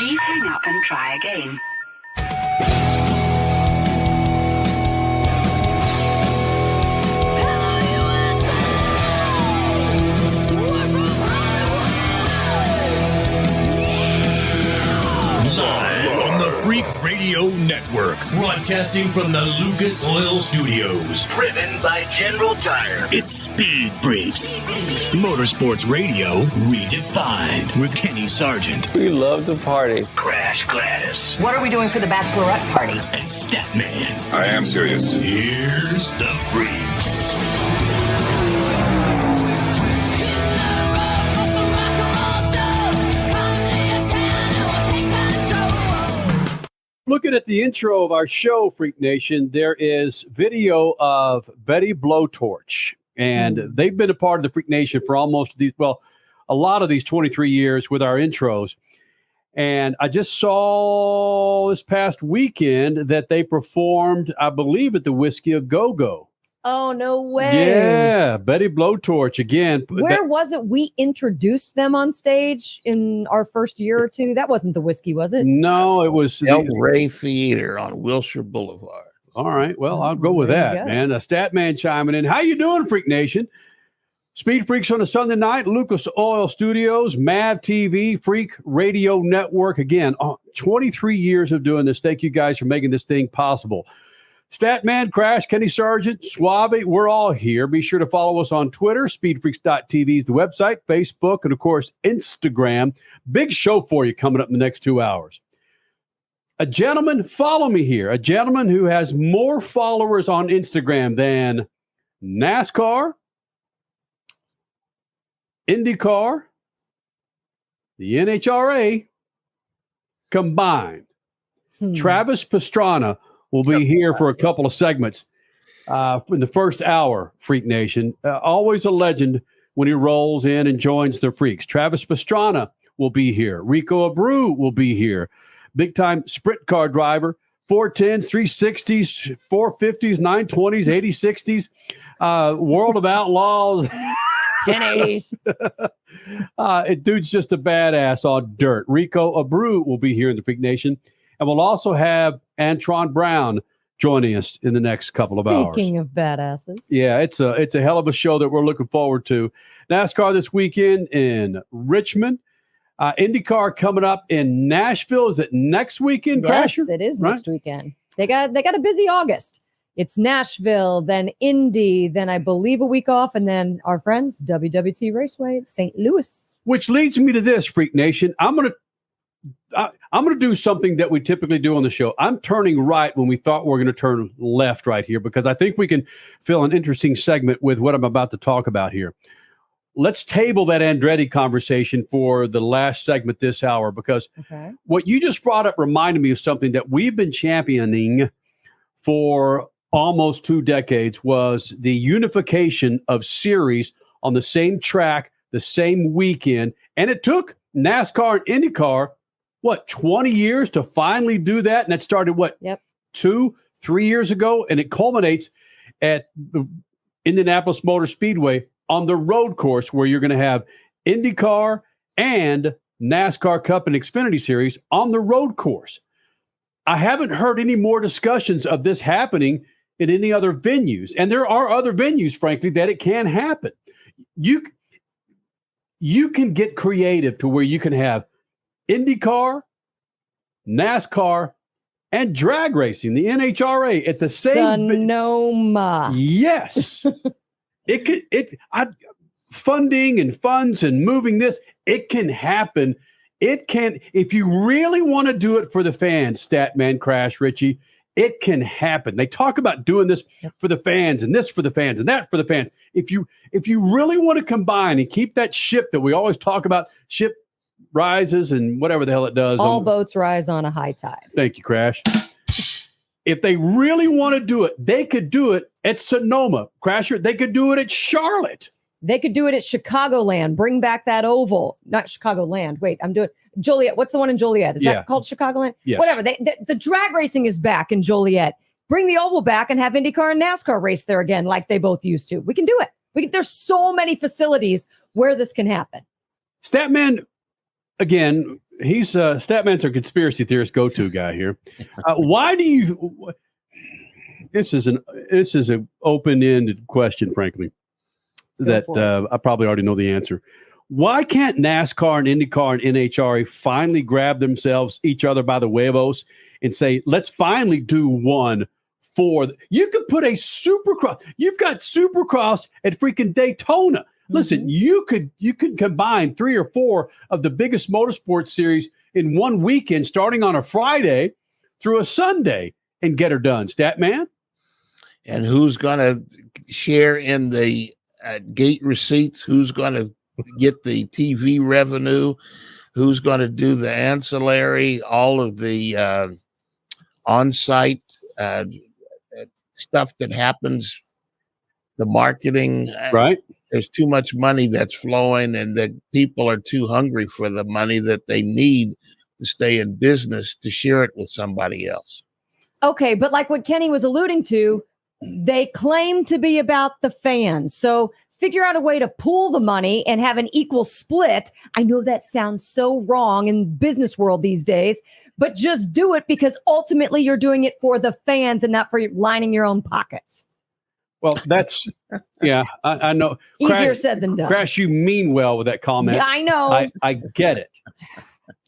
Please hang up and try again. Freak Radio Network, broadcasting from the Lucas Oil Studios. Driven by General Tire. It's Speed Freaks. Motorsports Radio redefined with Kenny Sargent. We love to party. Crash Gladys. What are we doing for the bachelorette party? And Statt Man. I am serious. Here's the Freaks. Looking at the intro of our show, Freak Nation, there is video of Betty Blowtorch. And they've been a part of the Freak Nation for a lot of these 23 years with our intros. And I just saw this past weekend that they performed, I believe, at the Whiskey A Go-Go. Oh, no way. Yeah, Betty Blowtorch again. Where was it? We introduced them on stage in our first year or two. That wasn't the Whiskey, was it? No, it was El Rey Theater on Wilshire Boulevard. All right. Well, I'll go with that, man. A Statt Man chiming in. How you doing, Freak Nation? Speed Freaks on a Sunday night, Lucas Oil Studios, MAV TV, Freak Radio Network. Again, 23 years of doing this. Thank you guys for making this thing possible. Statt Man, Crash, Kenny Sargent, Suave, we're all here. Be sure to follow us on Twitter. SpeedFreaks.tv is the website, Facebook, and, of course, Instagram. Big show for you coming up in the next 2 hours. A gentleman, follow me here, a gentleman who has more followers on Instagram than NASCAR, IndyCar, the NHRA combined. Travis Pastrana will be here for a couple of segments in the first hour, Freak Nation. Always a legend when he rolls in and joins the Freaks. Travis Pastrana will be here. Rico Abreu will be here. Big-time sprint car driver, 410s, 360s, 450s, 920s, 8060s, World of Outlaws. 1080s. Dude's just a badass on dirt. Rico Abreu will be here in the Freak Nation. And we'll also have Antron Brown joining us in the next couple of hours. Speaking of badasses. Yeah, it's a hell of a show that we're looking forward to. NASCAR this weekend in Richmond. IndyCar coming up in Nashville. Is it next weekend, Yes, Crasher? it is next weekend. They got a busy August. It's Nashville, then Indy, then I believe a week off, and then our friends, WWT Raceway at St. Louis. Which leads me to this, Freak Nation. I'm gonna do something that we typically do on the show. I'm turning right when we thought we were going to turn left right here because I think we can fill an interesting segment with what I'm about to talk about here. Let's table that Andretti conversation for the last segment this hour because what you just brought up reminded me of something that we've been championing for almost 2 decades was the unification of series on the same track, the same weekend. And it took NASCAR and IndyCar 20 years to finally do that? And that started 2-3 years ago, and it culminates at the Indianapolis Motor Speedway on the road course where you're going to have IndyCar and NASCAR Cup and Xfinity Series on the road course. I haven't heard any more discussions of this happening in any other venues, and there are other venues, frankly, that it can happen. You can get creative to where you can have IndyCar, NASCAR, and drag racing, the NHRA, at the same Sonoma. Yes. Funding and funds and moving this, it can happen. It can, if you really want to do it for the fans, Statt Man, Crash, Richie, it can happen. They talk about doing this for the fans and this for the fans and that for the fans. If you really want to combine and keep that ship that we always talk about, ship rises and whatever the hell it does. All boats rise on a high tide. Thank you, Crash. If they really want to do it, they could do it at Sonoma. Crasher, they could do it at Charlotte. They could do it at Chicagoland. Bring back that oval. Not Chicagoland. Wait, I'm doing Joliet. What's the one in Joliet? Is that called Chicagoland? Yes. Whatever. The drag racing is back in Joliet. Bring the oval back and have IndyCar and NASCAR race there again like they both used to. We can do it. There's so many facilities where this can happen. Statt Man, again, he's Statt Mann's our conspiracy theorist go-to guy here. Why do you? This is an open-ended question, frankly, that I probably already know the answer. Why can't NASCAR and IndyCar and NHRA finally grab themselves each other by the huevos and say, let's finally do one for you could put a Supercross. You've got Supercross at freaking Daytona. Listen, you could combine 3 or 4 of the biggest motorsports series in one weekend, starting on a Friday through a Sunday, and get her done. Statt Man? And who's going to share in the gate receipts? Who's going to get the TV revenue? Who's going to do the ancillary, all of the on-site stuff that happens, the marketing? Right. There's too much money that's flowing, and the people are too hungry for the money that they need to stay in business to share it with somebody else. Okay, but like what Kenny was alluding to, they claim to be about the fans. So figure out a way to pool the money and have an equal split. I know that sounds so wrong in business world these days, but just do it because ultimately you're doing it for the fans and not for lining your own pockets. Well, that's, yeah, I know. Easier said than done. Crash, you mean well with that comment. Yeah, I know. I get it.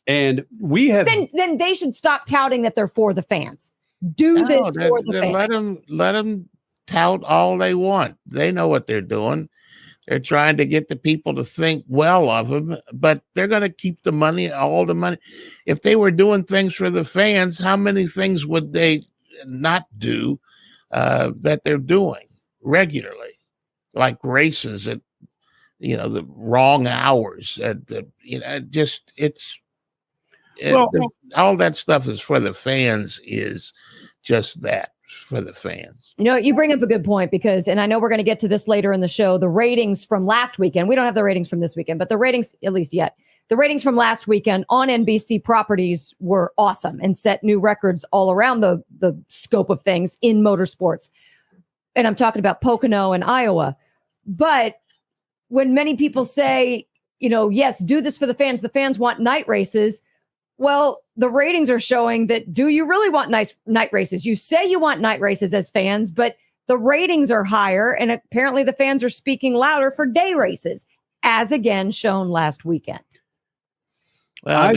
And we have. Then they should stop touting that they're for the fans. Do this for the fans. Let them tout all they want. They know what they're doing. They're trying to get the people to think well of them, but they're going to keep the money, all the money. If they were doing things for the fans, how many things would they not do that they're doing regularly, like races at, the wrong hours at the, all that stuff is for the fans, is just that, for the fans. You bring up a good point because, and I know we're going to get to this later in the show, the ratings from last weekend. We don't have the ratings from this weekend, but the ratings, at least yet, the ratings from last weekend on NBC properties were awesome and set new records all around the scope of things in motorsports. And I'm talking about Pocono and Iowa. But when many people say, yes, do this for the fans want night races. Well, the ratings are showing that, do you really want night races? You say you want night races as fans, but the ratings are higher. And apparently the fans are speaking louder for day races, as again shown last weekend. Well,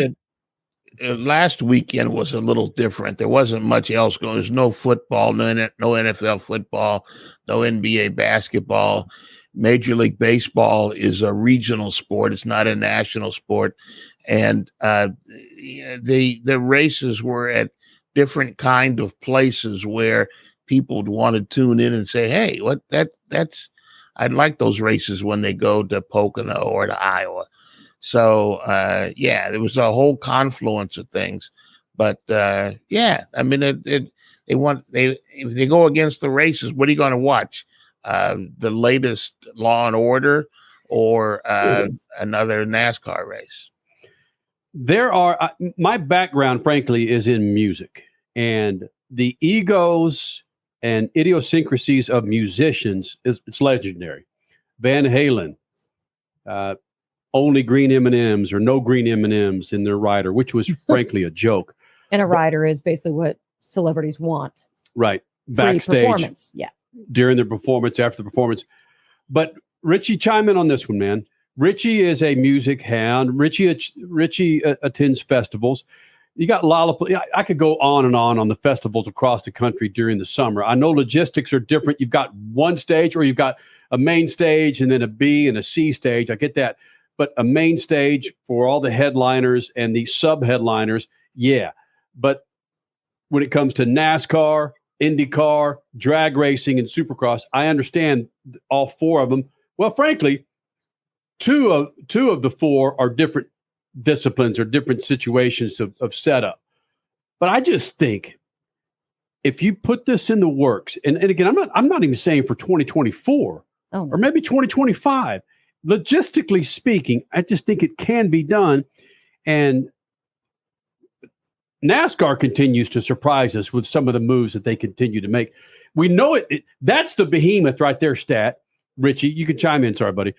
last weekend was a little different. There wasn't much else going. There's no football, no NFL football, no NBA basketball. Major League Baseball is a regional sport. It's not a national sport. And the races were at different kind of places where people would want to tune in and say, hey, I'd like those races when they go to Pocono or to Iowa. So, there was a whole confluence of things. But, I mean, if they go against the races, what are you going to watch? The latest Law and Order or another NASCAR race? There are, my background, frankly, is in music, and the egos and idiosyncrasies of musicians it's legendary. Van Halen, only green M&Ms or no green M&Ms in their rider, which was frankly a joke. And a rider is basically what celebrities want. Right. Backstage. Performance. Yeah. During their performance, after the performance. But Richie, chime in on this one, man. Richie is a music hound. Richie attends festivals. You got Lollapalooza. I could go on the festivals across the country during the summer. I know logistics are different. You've got one stage, or you've got a main stage and then a B and a C stage. I get that. But a main stage for all the headliners and the sub-headliners, yeah. But when it comes to NASCAR, IndyCar, drag racing, and Supercross, I understand all 4 of them. Well, frankly, two of the 4 are different disciplines or different situations of setup. But I just think if you put this in the works, and again, I'm not even saying for 2024 or maybe 2025. Logistically speaking, I just think it can be done. And NASCAR continues to surprise us with some of the moves that they continue to make. We know it. That's the behemoth right there, Statt. Richie, you can chime in. Sorry, buddy.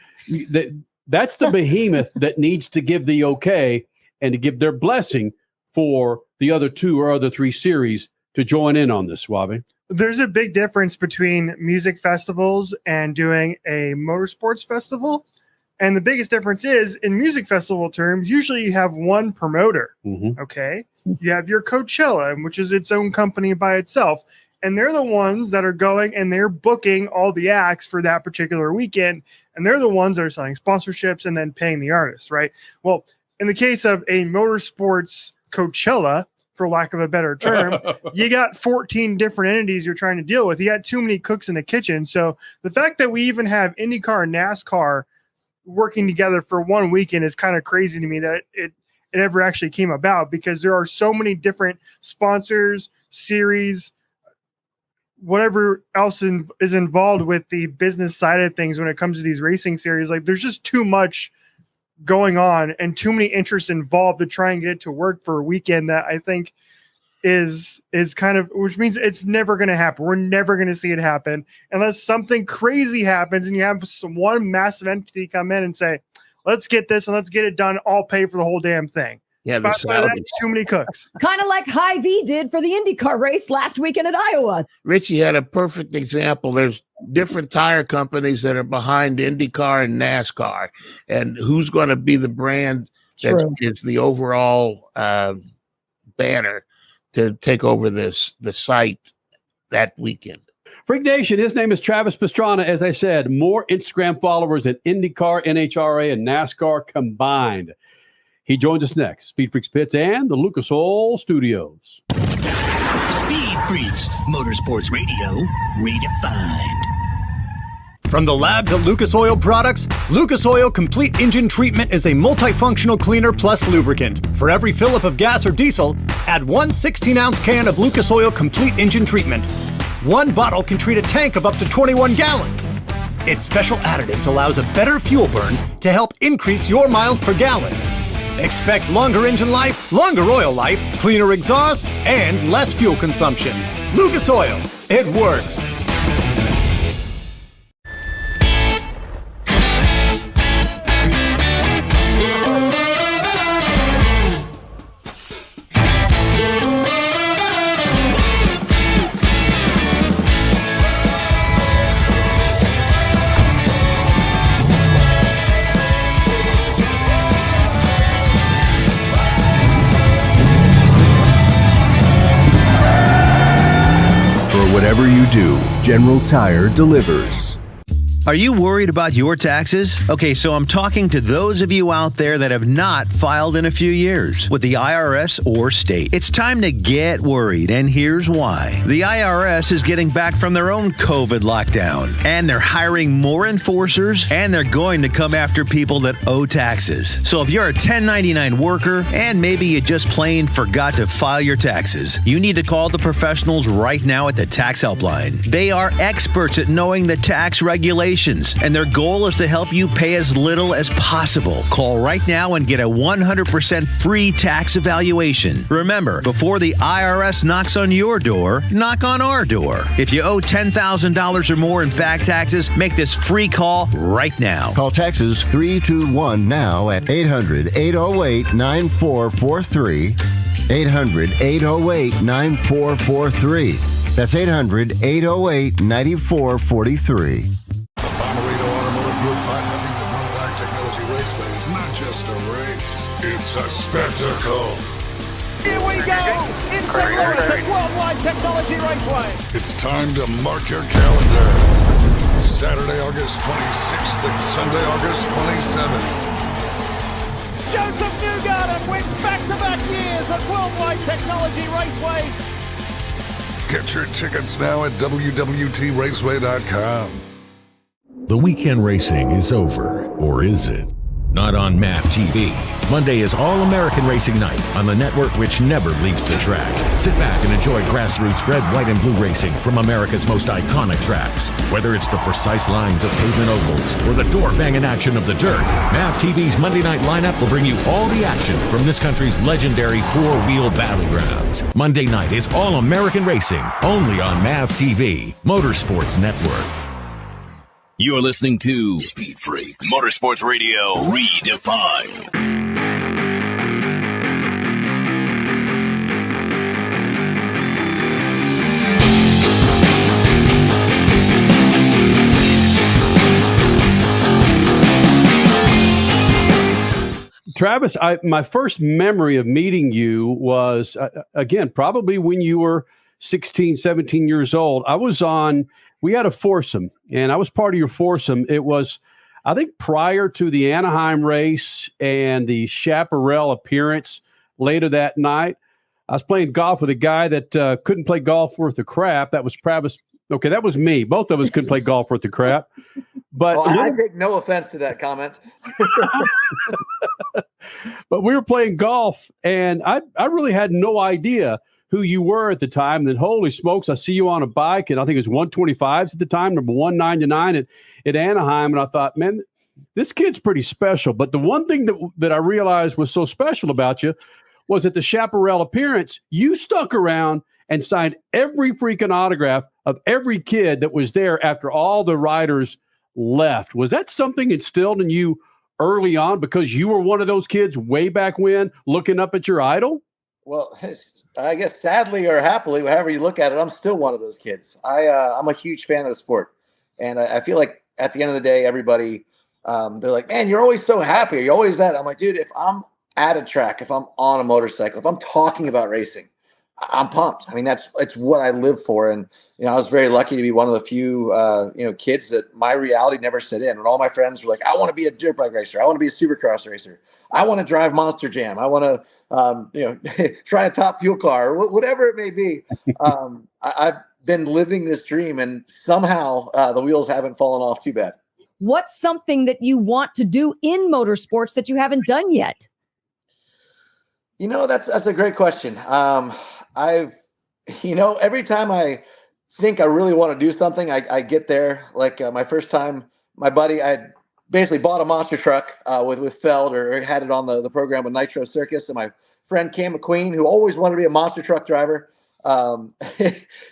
That's the behemoth that needs to give the okay. and to give their blessing for the other 2 or other 3 series to join in on this, Wabi? There's a big difference between music festivals and doing a motorsports festival. And the biggest difference is, in music festival terms, usually you have one promoter, okay? You have your Coachella, which is its own company by itself. And they're the ones that are going and they're booking all the acts for that particular weekend. And they're the ones that are selling sponsorships and then paying the artists, right? Well, in the case of a motorsports Coachella, for lack of a better term, you got 14 different entities you're trying to deal with. You got too many cooks in the kitchen. So the fact that we even have IndyCar and NASCAR working together for one weekend is kind of crazy to me that it ever actually came about, because there are so many different sponsors, series, whatever else is involved with the business side of things when it comes to these racing series. Like, there's just too much going on and too many interests involved to try and get it to work for a weekend that I think is kind of, which means it's never going to happen. We're never going to see it happen unless something crazy happens and you have one massive entity come in and say, let's get this and let's get it done. I'll pay for the whole damn thing. Yeah, too many cooks. Kind of like Hy-Vee did for the IndyCar race last weekend at Iowa. Richie had a perfect example. There's different tire companies that are behind IndyCar and NASCAR, and who's going to be the brand that is the overall banner to take over the site that weekend. Freak Nation, his name is Travis Pastrana. As I said, more Instagram followers than IndyCar, NHRA, and NASCAR combined. He joins us next. SpeedFreaks Pits and the Lucas Oil Studios. Speed Freaks, Motorsports Radio, redefined. From the labs at Lucas Oil Products, Lucas Oil Complete Engine Treatment is a multifunctional cleaner plus lubricant. For every fill-up of gas or diesel, add 1 16-ounce can of Lucas Oil Complete Engine Treatment. 1 bottle can treat a tank of up to 21 gallons. Its special additives allows a better fuel burn to help increase your miles per gallon. Expect longer engine life, longer oil life, cleaner exhaust, and less fuel consumption. Lucas Oil, it works. Whatever you do, General Tire delivers. Are you worried about your taxes? Okay, so I'm talking to those of you out there that have not filed in a few years with the IRS or state. It's time to get worried, and here's why. The IRS is getting back from their own COVID lockdown, and they're hiring more enforcers, and they're going to come after people that owe taxes. So if you're a 1099 worker, and maybe you just plain forgot to file your taxes, you need to call the professionals right now at the Tax Helpline. They are experts at knowing the tax regulations, and their goal is to help you pay as little as possible. Call right now and get a 100% free tax evaluation. Remember, before the IRS knocks on your door, knock on our door. If you owe $10,000 or more in back taxes, make this free call right now. Call Texas 321 now at 800-808-9443. 800-808-9443. That's 800-808-9443. It's a spectacle. Here we go! In St. Louis at Worldwide Technology Raceway. It's time to mark your calendar. Saturday, August 26th and Sunday, August 27th. Joseph Newgarden wins back-to-back years at Worldwide Technology Raceway. Get your tickets now at www.traceway.com. The weekend racing is over, or is it? Not on MAV TV. Monday is All-American Racing Night on the network which never leaves the track. Sit back and enjoy grassroots red, white, and blue racing from America's most iconic tracks. Whether it's the precise lines of pavement ovals or the door-banging action of the dirt, MAV TV's Monday night lineup will bring you all the action from this country's legendary four-wheel battlegrounds. Monday night is All-American Racing, only on MAV TV, Motorsports Network. You're listening to Speed Freaks, Motorsports Radio, redefined. Travis, my first memory of meeting you was, again, probably when you were 16, 17 years old. We had a foursome, and I was part of your foursome. It was, I think, prior to the Anaheim race and the Chaparral appearance later that night. I was playing golf with a guy that couldn't play golf worth a crap. That was Travis. Okay, that was me. Both of us couldn't play golf worth a crap. But I take no offense to that comment. But we were playing golf, and I really had no idea who you were at the time. And then, holy smokes, I see you on a bike, and I think it was 125s at the time, number 199 at Anaheim. And I thought, man, this kid's pretty special. But the one thing that I realized was so special about you was at the Chaparral appearance, you stuck around and signed every freaking autograph of every kid that was there after all the riders left. Was that something instilled in you early on because you were one of those kids way back when looking up at your idol? Well, I guess sadly or happily, however you look at it, I'm still one of those kids. I'm a huge fan of the sport. And I feel like at the end of the day, everybody, they're like, man, you're always so happy. You're always that. I'm like, dude, if I'm at a track, if I'm on a motorcycle, if I'm talking about racing, I'm pumped. I mean, it's what I live for. And, I was very lucky to be one of the few, kids that my reality never set in. When all my friends were like, I want to be a dirt bike racer. I want to be a supercross racer. I want to drive Monster Jam. I want to, try a top fuel car, or whatever it may be. I've been living this dream, and somehow the wheels haven't fallen off too bad. What's something that you want to do in motorsports that you haven't done yet? That's a great question. Every time I think I really want to do something, I get there. Like my first time, my buddy, I had basically bought a monster truck with Feld, or had it on the program with Nitro Circus. And my friend Cam McQueen, who always wanted to be a monster truck driver,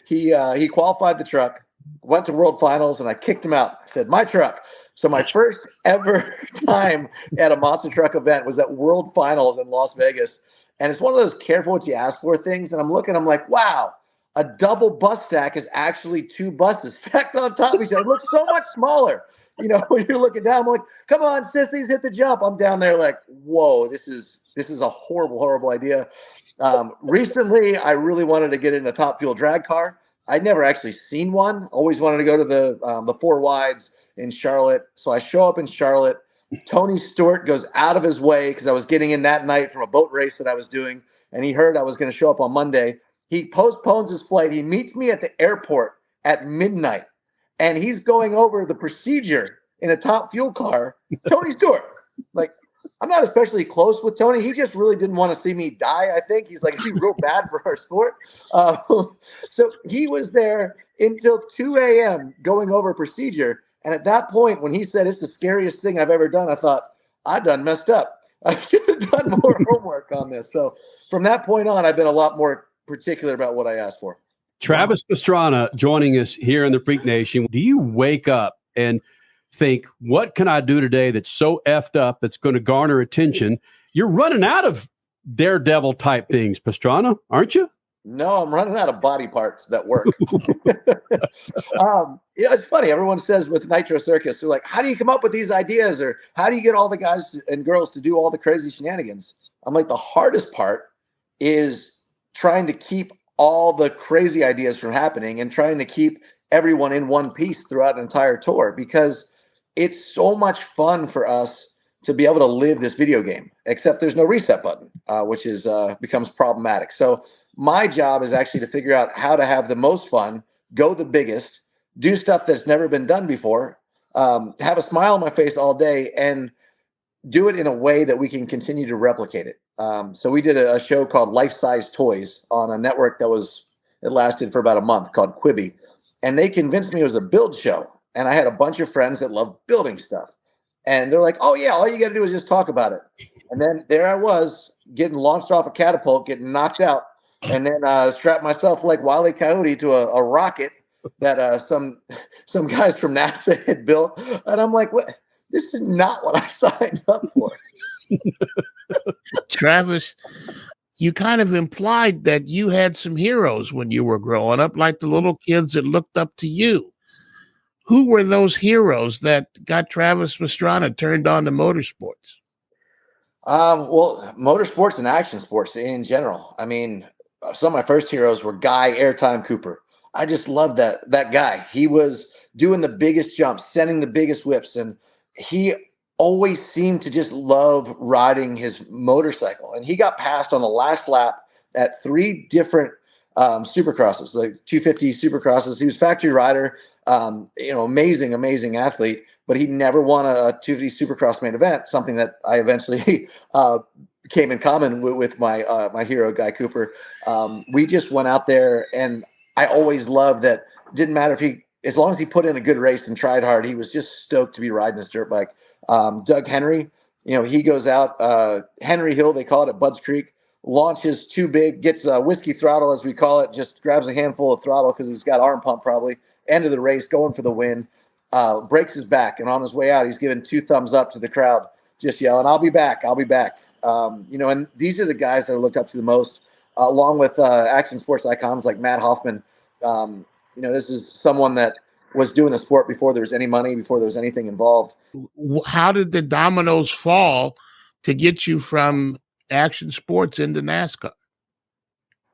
he qualified the truck, went to World Finals, and I kicked him out. I said, my truck. So my first ever time at a monster truck event was at World Finals in Las Vegas. And it's one of those careful what you ask for things. And I'm like, wow, a double bus stack is actually two buses stacked on top of each other. It looks so much smaller. When you're looking down, I'm like, come on, sissies, hit the jump. I'm down there like, whoa, this is a horrible, horrible idea. Recently, I really wanted to get in a top fuel drag car. I'd never actually seen one. Always wanted to go to the four wides in Charlotte. So I show up in Charlotte. Tony Stewart goes out of his way because I was getting in that night from a boat race that I was doing, and he heard I was going to show up on Monday. He postpones his flight. He meets me at the airport at midnight, and he's going over the procedure in a top fuel car. Tony Stewart. Like, I'm not especially close with Tony. He just really didn't want to see me die, I think. He's like, it'd be real bad for our sport. So he was there until 2 a.m. going over a procedure. And at that point, when he said it's the scariest thing I've ever done, I thought, I done messed up. I should have done more homework on this. So from that point on, I've been a lot more particular about what I asked for. Travis Pastrana joining us here in the Freak Nation. Do you wake up and think, what can I do today that's so effed up that's going to garner attention? You're running out of daredevil type things, Pastrana, aren't you? No, I'm running out of body parts that work. It's funny. Everyone says with Nitro Circus, they're like, how do you come up with these ideas? Or how do you get all the guys and girls to do all the crazy shenanigans? I'm like, the hardest part is trying to keep all the crazy ideas from happening and trying to keep everyone in one piece throughout an entire tour, because it's so much fun for us to be able to live this video game, except there's no reset button, which is becomes problematic. So my job is actually to figure out how to have the most fun, go the biggest, do stuff that's never been done before, have a smile on my face all day, and do it in a way that we can continue to replicate it. So we did a show called Life Size Toys on a network it lasted for about a month, called Quibi. And they convinced me it was a build show. And I had a bunch of friends that love building stuff. And they're like, oh, yeah, all you got to do is just talk about it. And then there I was getting launched off a catapult, getting knocked out. And then strapped myself like Wile E. Coyote to a rocket that some guys from NASA had built. And I'm like, what? This is not what I signed up for. Travis, you kind of implied that you had some heroes when you were growing up, like the little kids that looked up to you. Who were those heroes that got Travis Pastrana turned on to motorsports? Well, motorsports and action sports in general. I mean, some of my first heroes were Guy Airtime Cooper. I just loved that guy. He was doing the biggest jumps, sending the biggest whips, and he always seemed to just love riding his motorcycle. And he got passed on the last lap at 3 different supercrosses, like 250 supercrosses. He was factory rider, amazing athlete, but he never won a 250 supercross main event, something that I eventually came in common with my my hero, Guy Cooper. We just went out there, and I always loved that. Didn't matter as long as he put in a good race and tried hard, he was just stoked to be riding his dirt bike. Doug Henry, he goes out, Henry Hill, they call it at Budds Creek, launches too big, gets a whiskey throttle, as we call it, just grabs a handful of throttle because he's got arm pump probably, end of the race, going for the win, breaks his back, and on his way out, he's giving 2 thumbs up to the crowd, just yelling, I'll be back. And these are the guys that I looked up to the most, along with action sports icons like Matt Hoffman. This is someone that was doing the sport before there was any money, before there was anything involved. How did the dominoes fall to get you from action sports into NASCAR?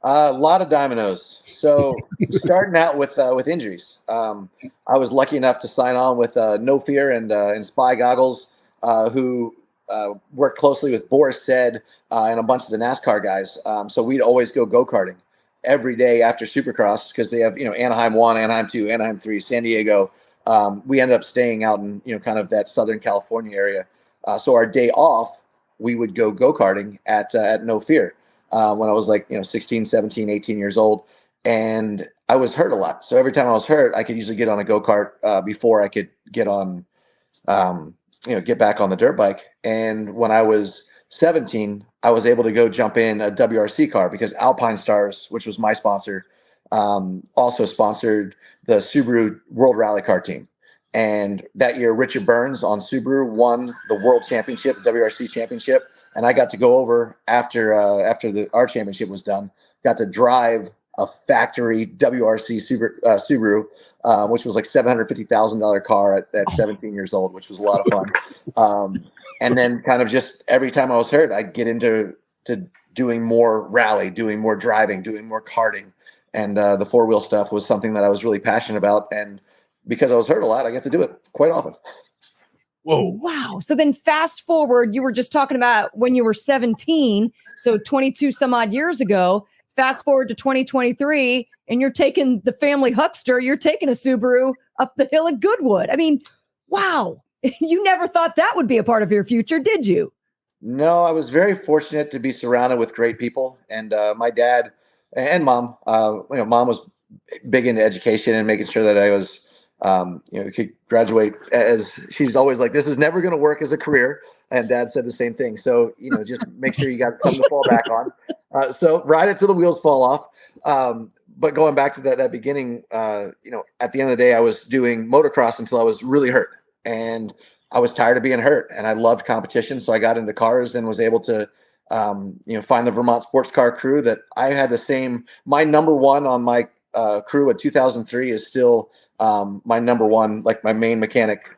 A lot of dominoes. So starting out with injuries, I was lucky enough to sign on with No Fear and Spy Goggles, who worked closely with Boris Said and a bunch of the NASCAR guys. So we'd always go-karting every day after Supercross because they have, Anaheim 1, Anaheim 2, Anaheim 3, San Diego. We ended up staying out in, kind of that Southern California area. So our day off, we would go-karting at No Fear when I was 16, 17, 18 years old. And I was hurt a lot. So every time I was hurt, I could usually get on a go-kart before I could get on, get back on the dirt bike. And when I was 17, I was able to go jump in a WRC car because Alpine Stars, which was my sponsor, also sponsored the Subaru World Rally Car team. And that year, Richard Burns on Subaru won the World Championship, WRC Championship. And I got to go over after our championship was done, got to drive a factory WRC Subaru, which was like $750,000 car at 17 years old, which was a lot of fun. And then kind of just every time I was hurt, I'd get into doing more rally, doing more driving, doing more karting. And the 4-wheel stuff was something that I was really passionate about. And because I was hurt a lot, I get to do it quite often. Whoa. Wow. So then fast forward, you were just talking about when you were 17, so 22 some odd years ago. Fast forward to 2023, and you're taking the family huckster, you're taking a Subaru up the hill at Goodwood. I mean, wow. You never thought that would be a part of your future, did you? No, I was very fortunate to be surrounded with great people. And my dad and mom, mom was big into education and making sure that I was, could graduate. As she's always like, this is never going to work as a career. And dad said the same thing. So, just make sure you got something to fall back on. So ride it till the wheels fall off. But going back to that beginning, at the end of the day, I was doing motocross until I was really hurt. And I was tired of being hurt, and I loved competition. So I got into cars and was able to, find the Vermont sports car crew that I had my number one on my crew at 2003 is still my number one, like my main mechanic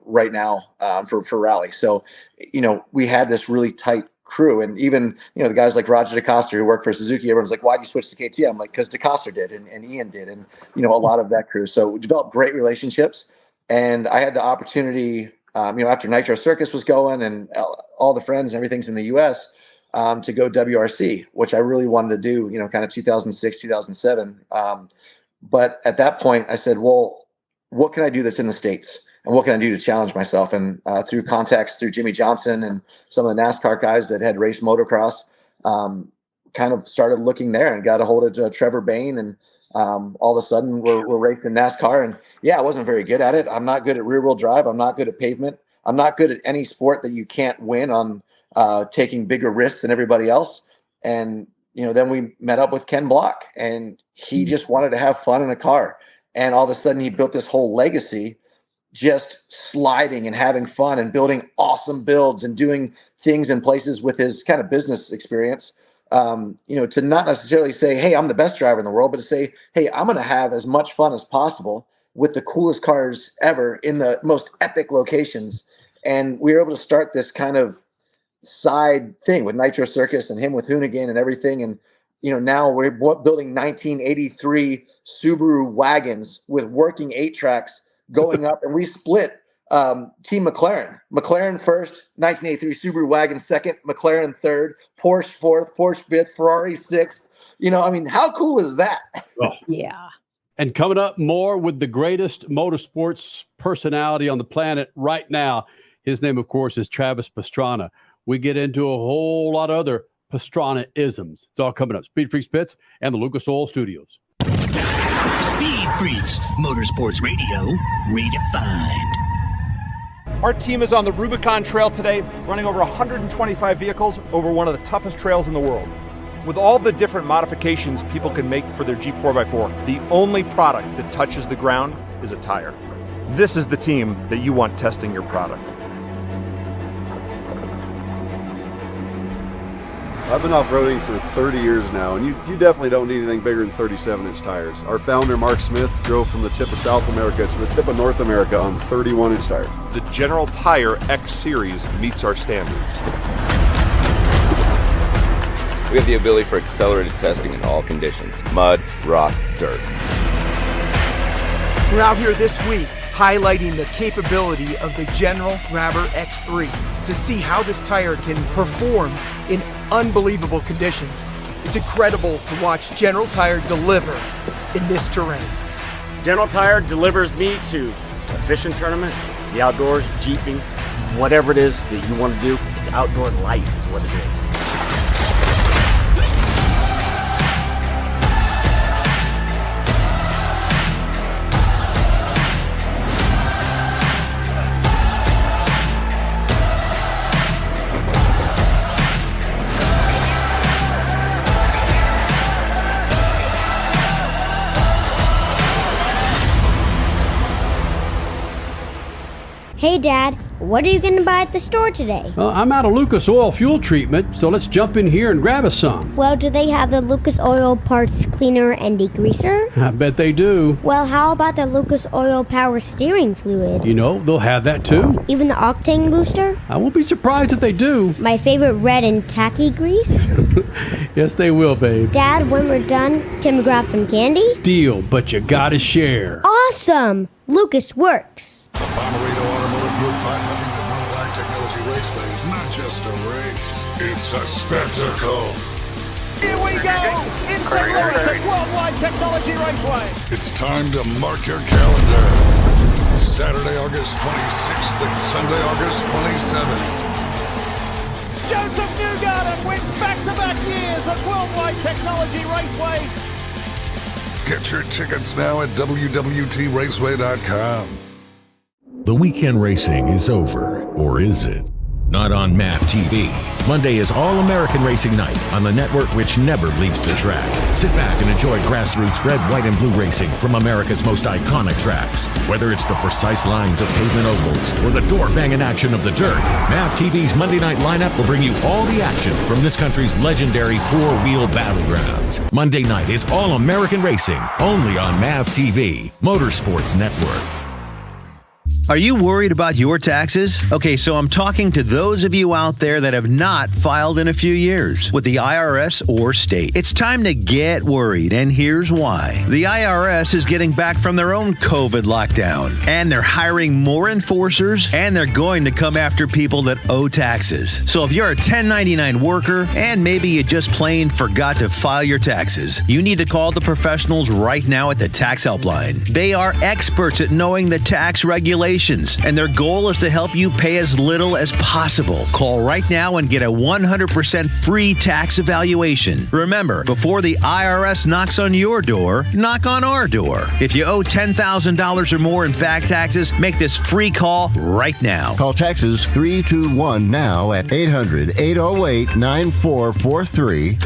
right now for rally. So, we had this really tight crew, and even, the guys like Roger DeCoster who worked for Suzuki, everyone's like, why'd you switch to KTM? I'm like, because DeCoster did, and Ian did, and, a lot of that crew. So we developed great relationships. And I had the opportunity, after Nitro Circus was going and all the friends and everything's in the U.S., to go WRC, which I really wanted to do, kind of 2006, 2007. But at that point, I said, well, what can I do that's in the States? And what can I do to challenge myself? And through contacts through Jimmy Johnson and some of the NASCAR guys that had raced motocross, kind of started looking there and got a hold of Trevor Bain, and all of a sudden we're racing NASCAR. And yeah, I wasn't very good at it. I'm not good at rear wheel drive. I'm not good at pavement. I'm not good at any sport that you can't win on taking bigger risks than everybody else. And, then we met up with Ken Block, and he just wanted to have fun in a car. And all of a sudden he built this whole legacy, just sliding and having fun and building awesome builds and doing things in places with his kind of business experience. To not necessarily say, hey, I'm the best driver in the world, but to say, hey, I'm going to have as much fun as possible with the coolest cars ever in the most epic locations. And we were able to start this kind of side thing with Nitro Circus and him with Hoonigan and everything. And, now we're building 1983 Subaru wagons with working 8-tracks going up, and we split Team McLaren. McLaren first, 1983 Subaru wagon second, McLaren third, Porsche fourth, Porsche fifth, Ferrari sixth. How cool is that? Oh. Yeah. And coming up, more with the greatest motorsports personality on the planet right now. His name, of course, is Travis Pastrana. We get into a whole lot of other Pastrana-isms. It's all coming up. Speed Freaks Pits and the Lucas Oil Studios. Speed Freaks, Motorsports Radio, redefined. Our team is on the Rubicon Trail today, running over 125 vehicles over one of the toughest trails in the world. With all the different modifications people can make for their Jeep 4x4, the only product that touches the ground is a tire. This is the team that you want testing your product. I've been off-roading for 30 years now, and you definitely don't need anything bigger than 37-inch tires. Our founder, Mark Smith, drove from the tip of South America to the tip of North America on 31-inch tires. The General Tire X Series meets our standards. We have the ability for accelerated testing in all conditions: mud, rock, dirt. We're out here this week highlighting the capability of the General Grabber X3 to see how this tire can perform in unbelievable conditions. It's incredible to watch General Tire deliver in this terrain. General Tire delivers me to a fishing tournament, the outdoors, jeeping, whatever it is that you want to do. It's outdoor life is what it is. Hey, Dad, what are you going to buy at the store today? I'm out of Lucas Oil fuel treatment, so let's jump in here and grab us some. Well, do they have the Lucas Oil parts cleaner and degreaser? I bet they do. Well, how about the Lucas Oil power steering fluid? They'll have that too. Even the octane booster? I won't be surprised if they do. My favorite red and tacky grease? Yes, they will, babe. Dad, when we're done, can we grab some candy? Deal, but you gotta share. Awesome! Lucas works. The Bommarito Automotive Group 500 Worldwide Technology Raceway is not just a race, it's a spectacle. Here we go! In St. Louis at Worldwide Technology Raceway. It's time to mark your calendar. Saturday, August 26th and Sunday, August 27th. Joseph Newgarden wins back-to-back years at Worldwide Technology Raceway. Get your tickets now at www.raceway.com. The weekend racing is over, or is it? Not on MAP TV. Monday is All-American Racing Night on the network which never leaves the track. Sit back and enjoy grassroots red, white, and blue racing from America's most iconic tracks. Whether it's the precise lines of pavement ovals or the door-banging action of the dirt, MAP TV's Monday night lineup will bring you all the action from this country's legendary four-wheel battlegrounds. Monday night is All-American Racing, only on MAP TV, Motorsports Network. Are you worried about your taxes? Okay, so I'm talking to those of you out there that have not filed in a few years with the IRS or state. It's time to get worried, and here's why. The IRS is getting back from their own COVID lockdown, and they're hiring more enforcers, and they're going to come after people that owe taxes. So if you're a 1099 worker, and maybe you just plain forgot to file your taxes, you need to call the professionals right now at the Tax Helpline. They are experts at knowing the tax regulations, and their goal is to help you pay as little as possible. Call right now and get a 100% free tax evaluation. Remember, before the IRS knocks on your door, knock on our door. If you owe $10,000 or more in back taxes, make this free call right now. Call Texas 321 now at 800-808-9443.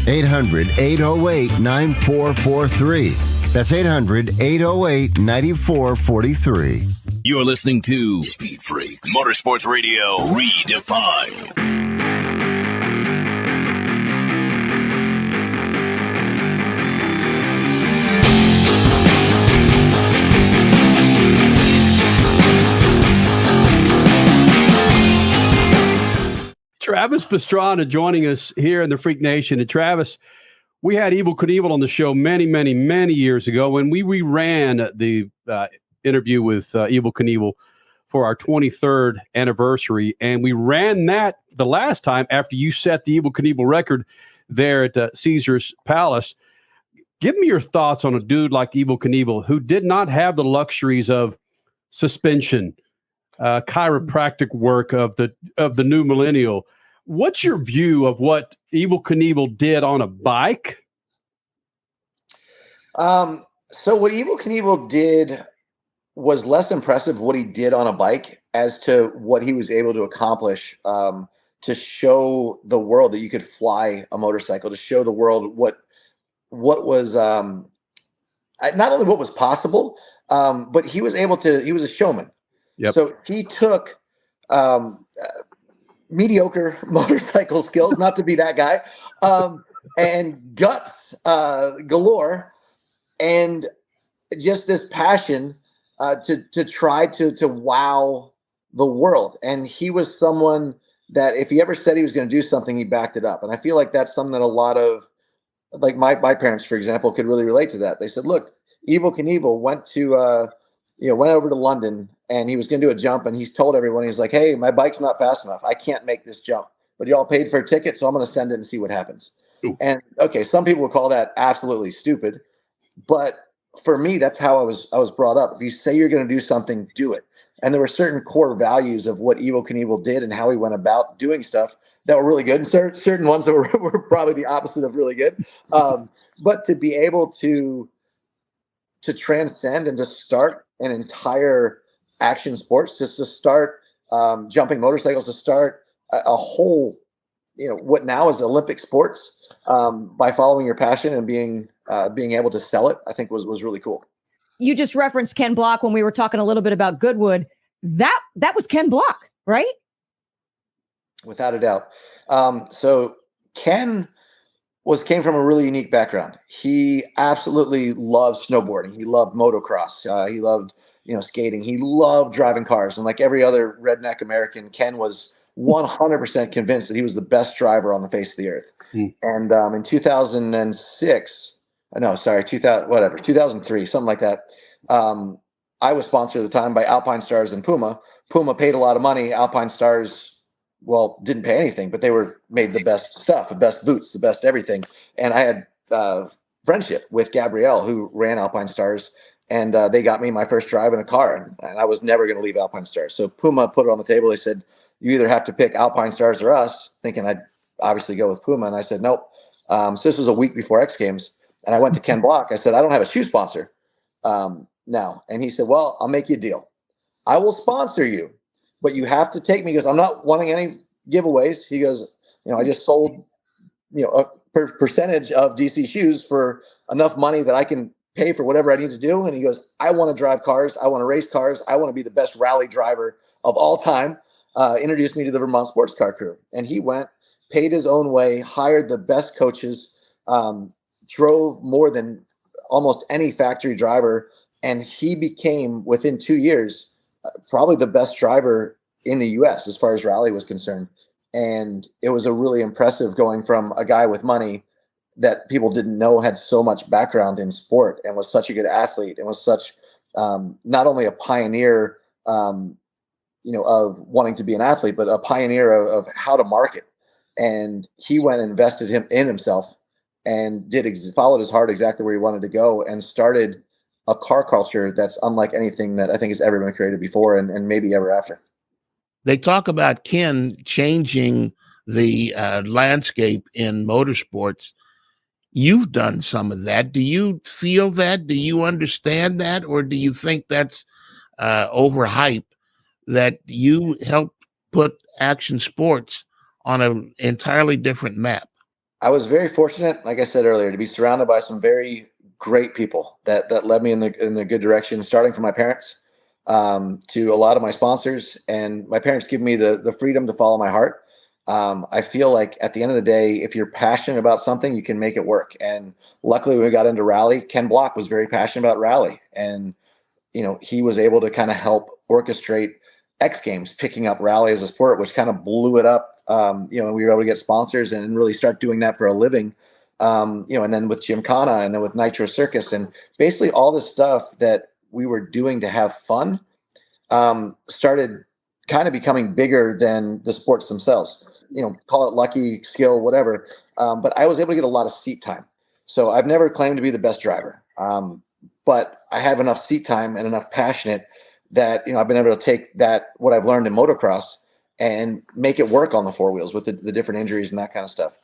800-808-9443. That's 800-808-9443. You're listening to Speed Freaks, Motorsports Radio Redefined. Travis Pastrana joining us here in the Freak Nation. And Travis, we had Evel Knievel on the show many, many, many years ago when we reran the interview with Evel Knievel for our 23rd anniversary. And we ran that the last time after you set the Evel Knievel record there at Caesar's Palace. Give me your thoughts on a dude like Evel Knievel who did not have the luxuries of suspension, chiropractic work of the new millennial. What's your view of what Evel Knievel did on a bike? So what Evel Knievel did was less impressive what he did on a bike as to what he was able to accomplish to show the world that you could fly a motorcycle, to show the world what was not only what was possible, but he was a showman. Yep. So he took mediocre motorcycle skills, not to be that guy, and guts galore, and just this passion to try to wow the world. And he was someone that if he ever said he was going to do something, he backed it up. And I feel like that's something that a lot of, like my parents, for example, could really relate to that. They said, look, Evel Knievel went over to London and he was going to do a jump, and he's told everyone, he's like, hey, my bike's not fast enough. I can't make this jump, but y'all paid for a ticket, so I'm going to send it and see what happens. Ooh. And okay, some people would call that absolutely stupid, but for me, that's how I was brought up. If you say you're going to do something, do it. And there were certain core values of what Evel Knievel did and how he went about doing stuff that were really good, and certain ones that were probably the opposite of really good. But to be able to transcend and to start an entire action sports, just to start jumping motorcycles, to start a whole, what now is Olympic sports, by following your passion and being able to sell it, I think was really cool. You just referenced Ken Block when we were talking a little bit about Goodwood. That was Ken Block, right? Without a doubt. So Ken came from a really unique background. He absolutely loved snowboarding. He loved motocross. He loved, skating. He loved driving cars. And like every other redneck American, Ken was 100% convinced that he was the best driver on the face of the earth. And in 2003, something like that. I was sponsored at the time by Alpine Stars and Puma. Puma paid a lot of money. Alpine Stars, didn't pay anything, but they made the best stuff, the best boots, the best everything. And I had friendship with Gabrielle, who ran Alpine Stars, and they got me my first drive in a car, and I was never going to leave Alpine Stars. So Puma put it on the table. They said, you either have to pick Alpine Stars or us, thinking I'd obviously go with Puma. And I said, nope. So this was a week before X Games, and I went to Ken Block. I said, I don't have a shoe sponsor now. And he said, well, I'll make you a deal. I will sponsor you, but you have to take me. He goes, I'm not wanting any giveaways. He goes, I just sold, a percentage of DC shoes for enough money that I can pay for whatever I need to do. And he goes, I want to drive cars. I want to race cars. I want to be the best rally driver of all time. Introduced me to the Vermont Sports Car Crew. And he went, paid his own way, hired the best coaches, drove more than almost any factory driver. And he became, within 2 years, probably the best driver in the U.S. as far as rally was concerned. And it was a really impressive going from a guy with money that people didn't know had so much background in sport and was such a good athlete and was such not only a pioneer, of wanting to be an athlete, but a pioneer of how to market. And he went and invested in himself and followed his heart exactly where he wanted to go and started a car culture that's unlike anything that I think has ever been created before and maybe ever after. They talk about Ken changing the landscape in motorsports. You've done some of that. Do you feel that? Do you understand that? Or do you think that's overhype, that you helped put action sports on an entirely different map? I was very fortunate, like I said earlier, to be surrounded by some very great people that led me in the good direction, starting from my parents to a lot of my sponsors. And my parents give me the freedom to follow my heart. I feel like at the end of the day, if you're passionate about something, you can make it work. And luckily when we got into rally, Ken Block was very passionate about rally. And, he was able to kind of help orchestrate X Games, picking up rally as a sport, which kind of blew it up and we were able to get sponsors and really start doing that for a living. And then with Gymkhana and then with Nitro Circus and basically all the stuff that we were doing to have fun started kind of becoming bigger than the sports themselves. Call it lucky, skill, whatever. But I was able to get a lot of seat time. So I've never claimed to be the best driver, but I have enough seat time and enough passionate that I've been able to take what I've learned in motocross and make it work on the four wheels with the different injuries and that kind of stuff.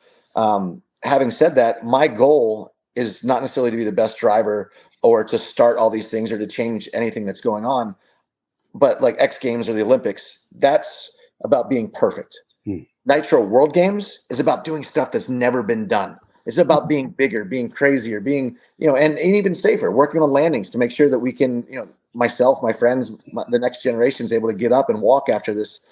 Having said that, my goal is not necessarily to be the best driver or to start all these things or to change anything that's going on. But like X Games or the Olympics, that's about being perfect. Nitro World Games is about doing stuff that's never been done. It's about being bigger, being crazier, being, and even safer, working on landings to make sure that we can, myself, my friends, the next generation is able to get up and walk after this,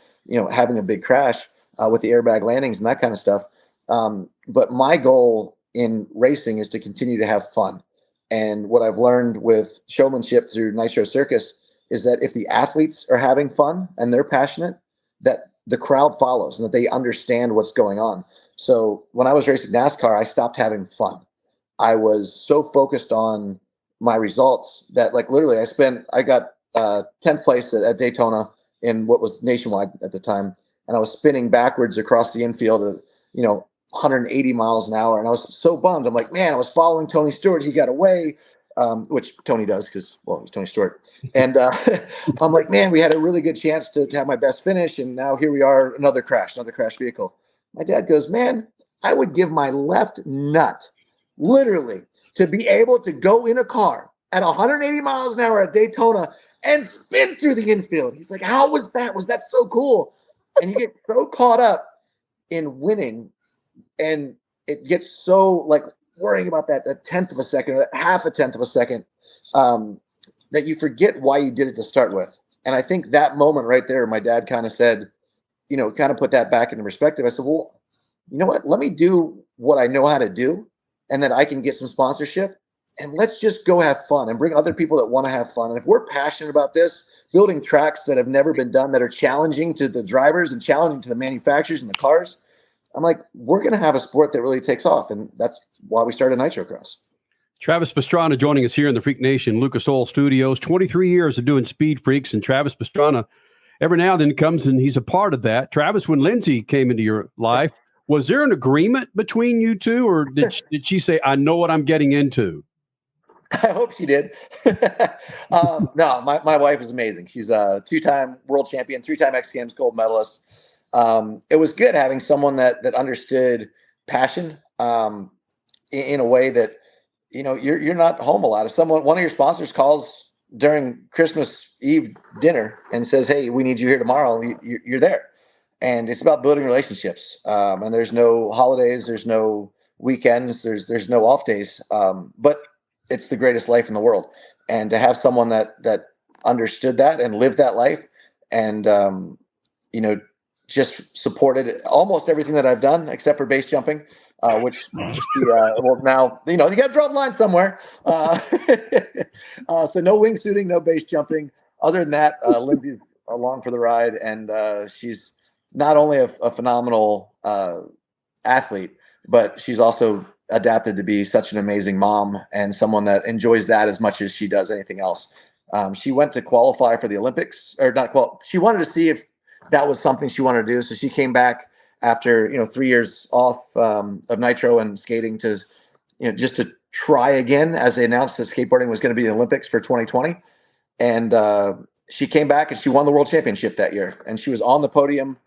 having a big crash with the airbag landings and that kind of stuff. But my goal in racing is to continue to have fun. And what I've learned with showmanship through Nitro Circus is that if the athletes are having fun and they're passionate, that the crowd follows and that they understand what's going on. So when I was racing NASCAR, I stopped having fun. I was so focused on my results that literally I got 10th place at Daytona in what was nationwide at the time. And I was spinning backwards across the infield at, 180 miles an hour. And I was so bummed. I'm like, man, I was following Tony Stewart. He got away, which Tony does because, well, it's Tony Stewart. And I'm like, man, we had a really good chance to have my best finish. And now here we are, another crash vehicle. My dad goes, man, I would give my left nut literally to be able to go in a car at 180 miles an hour at Daytona and spin through the infield. He's like, how was that? Was that so cool? And you get so caught up in winning and it gets so worrying about that a tenth of a second, or half a tenth of a second, that you forget why you did it to start with. And I think that moment right there, my dad kind of said, kind of put that back into perspective. I said, well, you know what? Let me do what I know how to do, and then I can get some sponsorship, and let's just go have fun and bring other people that want to have fun. And if we're passionate about this, building tracks that have never been done, that are challenging to the drivers and challenging to the manufacturers and the cars, I'm like, we're going to have a sport that really takes off. And that's why we started Nitrocross. Travis Pastrana joining us here in the Freak Nation Lucas Oil Studios. 23 years of doing Speed Freaks, and Travis Pastrana every now and then comes and he's a part of that. Travis, when Lindsay came into your life, was there an agreement between you two, or did she say, I know what I'm getting into? I hope she did. No, my wife is amazing. She's a 2-time world champion, 3-time X Games gold medalist. It was good having someone that understood passion in a way that, you're not home a lot. If one of your sponsors calls during Christmas Eve dinner and says, hey, we need you here tomorrow, you're there. And it's about building relationships. And there's no holidays, there's no weekends, there's no off days. But it's the greatest life in the world. And to have someone that understood that and lived that life and, just supported almost everything that I've done except for base jumping, which well, now, you got to draw the line somewhere. So no wingsuiting, no base jumping. Other than that, Lindsay's along for the ride. And she's not only a phenomenal athlete, but she's also adapted to be such an amazing mom and someone that enjoys that as much as she does anything else. She went to qualify for the Olympics, or not she wanted to see if that was something she wanted to do. So she came back after, 3 years off of nitro and skating to, just to try again, as they announced that skateboarding was going to be the Olympics for 2020. And she came back and she won the world championship that year. And she was on the podium,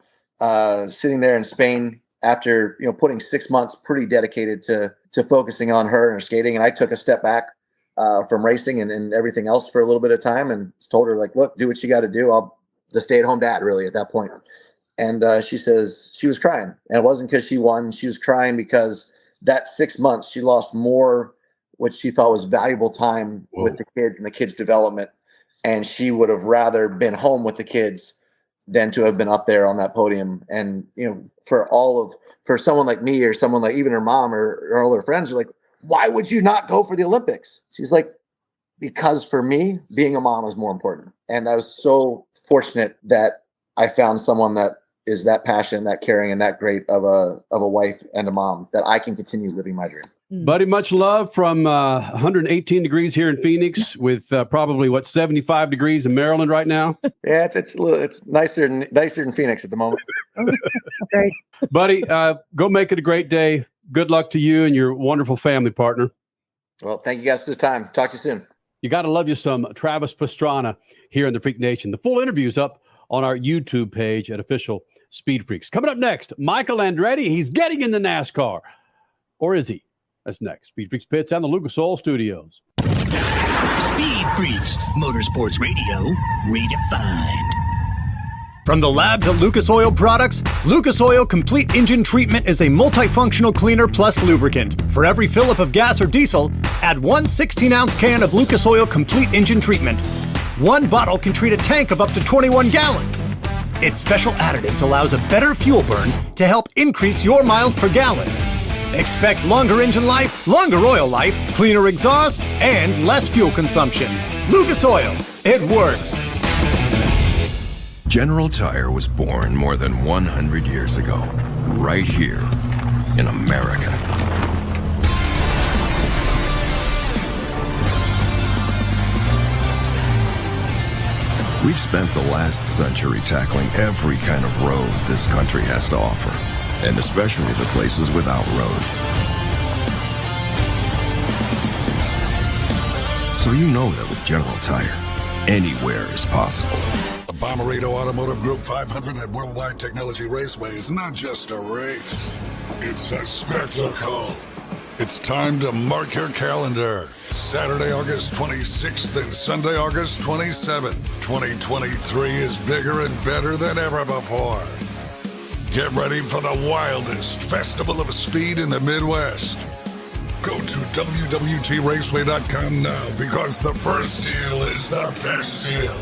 sitting there in Spain after, putting 6 months pretty dedicated to focusing on her and her skating. And I took a step back from racing and everything else for a little bit of time and told her, look, do what you got to do. I'll the stay-at-home dad, really, at that point. And she says she was crying. And it wasn't because she won. She was crying because that 6 months, she lost more what she thought was valuable time with the kids and the kids' development. And she would have rather been home with the kids than to have been up there on that podium. And, for someone like me or someone like even her mom or all her friends are like, why would you not go for the Olympics? She's like, because for me, being a mom is more important. And I was so fortunate that I found someone that is that passion, that caring, and that great of a wife and a mom that I can continue living my dream. Buddy, much love from 118 degrees here in Phoenix with probably 75 degrees in Maryland right now. Yeah, it's nicer than Phoenix at the moment. Great. Buddy, go make it a great day. Good luck to you and your wonderful family, partner. Well, thank you guys for the time. Talk to you soon. You got to love you some Travis Pastrana here in the Freak Nation. The full interview's up on our YouTube page at Official Speed Freaks. Coming up next, Michael Andretti. He's getting into NASCAR. Or is he? That's next. Speed Freaks Pits and the Lucas Oil Studios. Speed Freaks, Motorsports Radio, redefined. From the labs at Lucas Oil Products, Lucas Oil Complete Engine Treatment is a multifunctional cleaner plus lubricant. For every fill-up of gas or diesel, add one 16-ounce can of Lucas Oil Complete Engine Treatment. One bottle can treat a tank of up to 21 gallons. Its special additives allows a better fuel burn to help increase your miles per gallon. Expect longer engine life, longer oil life, cleaner exhaust, and less fuel consumption. Lucas Oil, it works. General Tire was born more than 100 years ago, right here in America. We've spent the last century tackling every kind of road this country has to offer, and especially the places without roads. So you know that with General Tire, anywhere is possible. The Bommarito Automotive Group 500 at Worldwide Technology Raceway is not just a race, it's a spectacle. It's time to mark your calendar. Saturday, August 26th and Sunday, August 27th. 2023 is bigger and better than ever before. Get ready for the wildest festival of speed in the Midwest. Go to WWTRaceway.com now because the first deal is the best deal.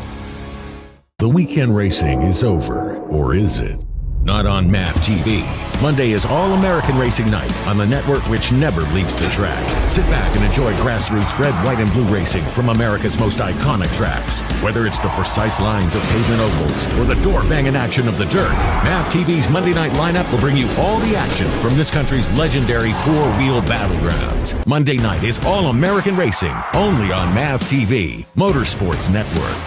The weekend racing is over, or is it? Not on MAP TV. Monday is All-American Racing Night on the network which never leaves the track. Sit back and enjoy grassroots red, white, and blue racing from America's most iconic tracks. Whether it's the precise lines of pavement ovals or the door-banging action of the dirt, MAP TV's Monday night lineup will bring you all the action from this country's legendary four-wheel battlegrounds. Monday night is All-American Racing, only on MAP TV, Motorsports Network.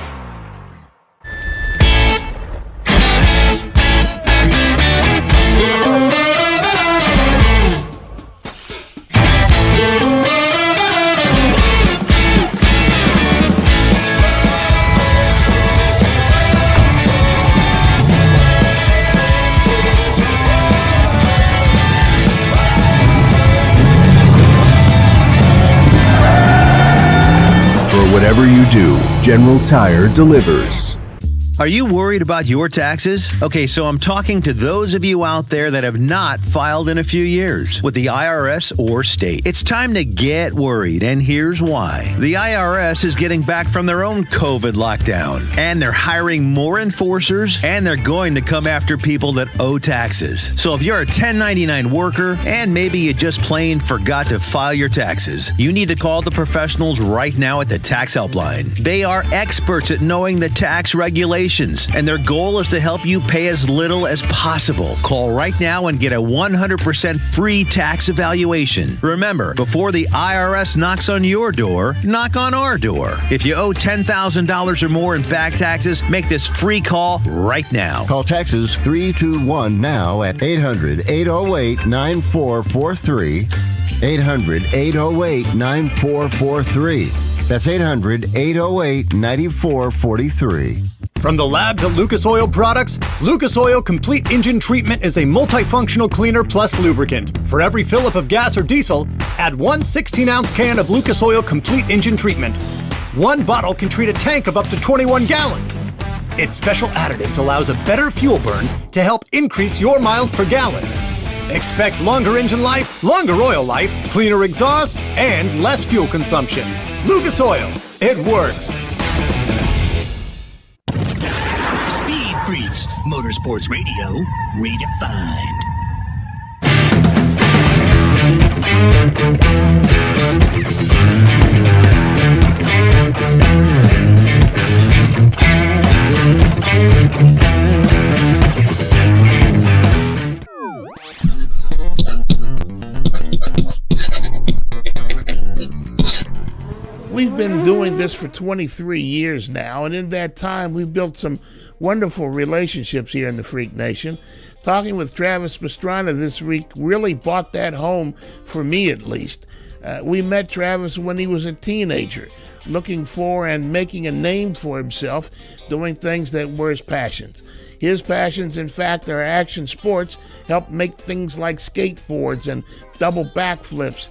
Whatever you do, General Tire delivers. Are you worried about your taxes? Okay, so I'm talking to those of you out there that have not filed in a few years with the IRS or state. It's time to get worried, and here's why. The IRS is getting back from their own COVID lockdown, and they're hiring more enforcers, and they're going to come after people that owe taxes. So if you're a 1099 worker, and maybe you just plain forgot to file your taxes, you need to call the professionals right now at the Tax Helpline. They are experts at knowing the tax regulations, and their goal is to help you pay as little as possible. Call right now and get a 100% free tax evaluation. Remember, before the IRS knocks on your door, knock on our door. If you owe $10,000 or more in back taxes, make this free call right now. Call Taxes 321 now at 800-808-9443. 800-808-9443. That's 800-808-9443. From the labs at Lucas Oil Products, Lucas Oil Complete Engine Treatment is a multifunctional cleaner plus lubricant. For every fill-up of gas or diesel, add one 16-ounce can of Lucas Oil Complete Engine Treatment. One bottle can treat a tank of up to 21 gallons. Its special additives allows a better fuel burn to help increase your miles per gallon. Expect longer engine life, longer oil life, cleaner exhaust, and less fuel consumption. Lucas Oil, it works. Speed Freaks, Motorsports Radio, redefined. We've been doing this for 23 years now, and in that time, we've built some wonderful relationships here in the Freak Nation. Talking with Travis Pastrana this week really brought that home, for me at least. We met Travis when he was a teenager, looking for and making a name for himself, doing things that were his passions. His passions, in fact, are action sports, helped make things like skateboards and double backflips,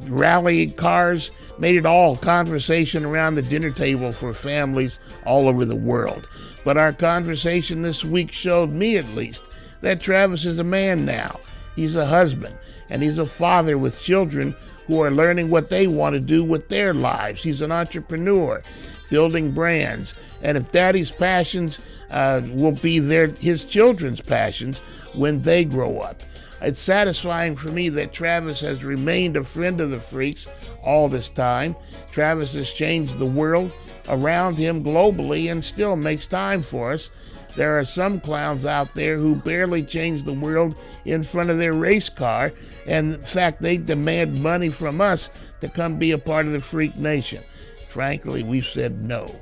rally cars, made it all conversation around the dinner table for families all over the world. But our conversation this week showed me, at least, that Travis is a man now. He's a husband, and he's a father with children who are learning what they want to do with their lives. He's an entrepreneur, building brands. And if Daddy's passions will be his children's passions when they grow up. It's satisfying for me that Travis has remained a friend of the Freaks all this time. Travis has changed the world around him globally and still makes time for us. There are some clowns out there who barely change the world in front of their race car, and in fact, they demand money from us to come be a part of the Freak Nation. Frankly, we've said no.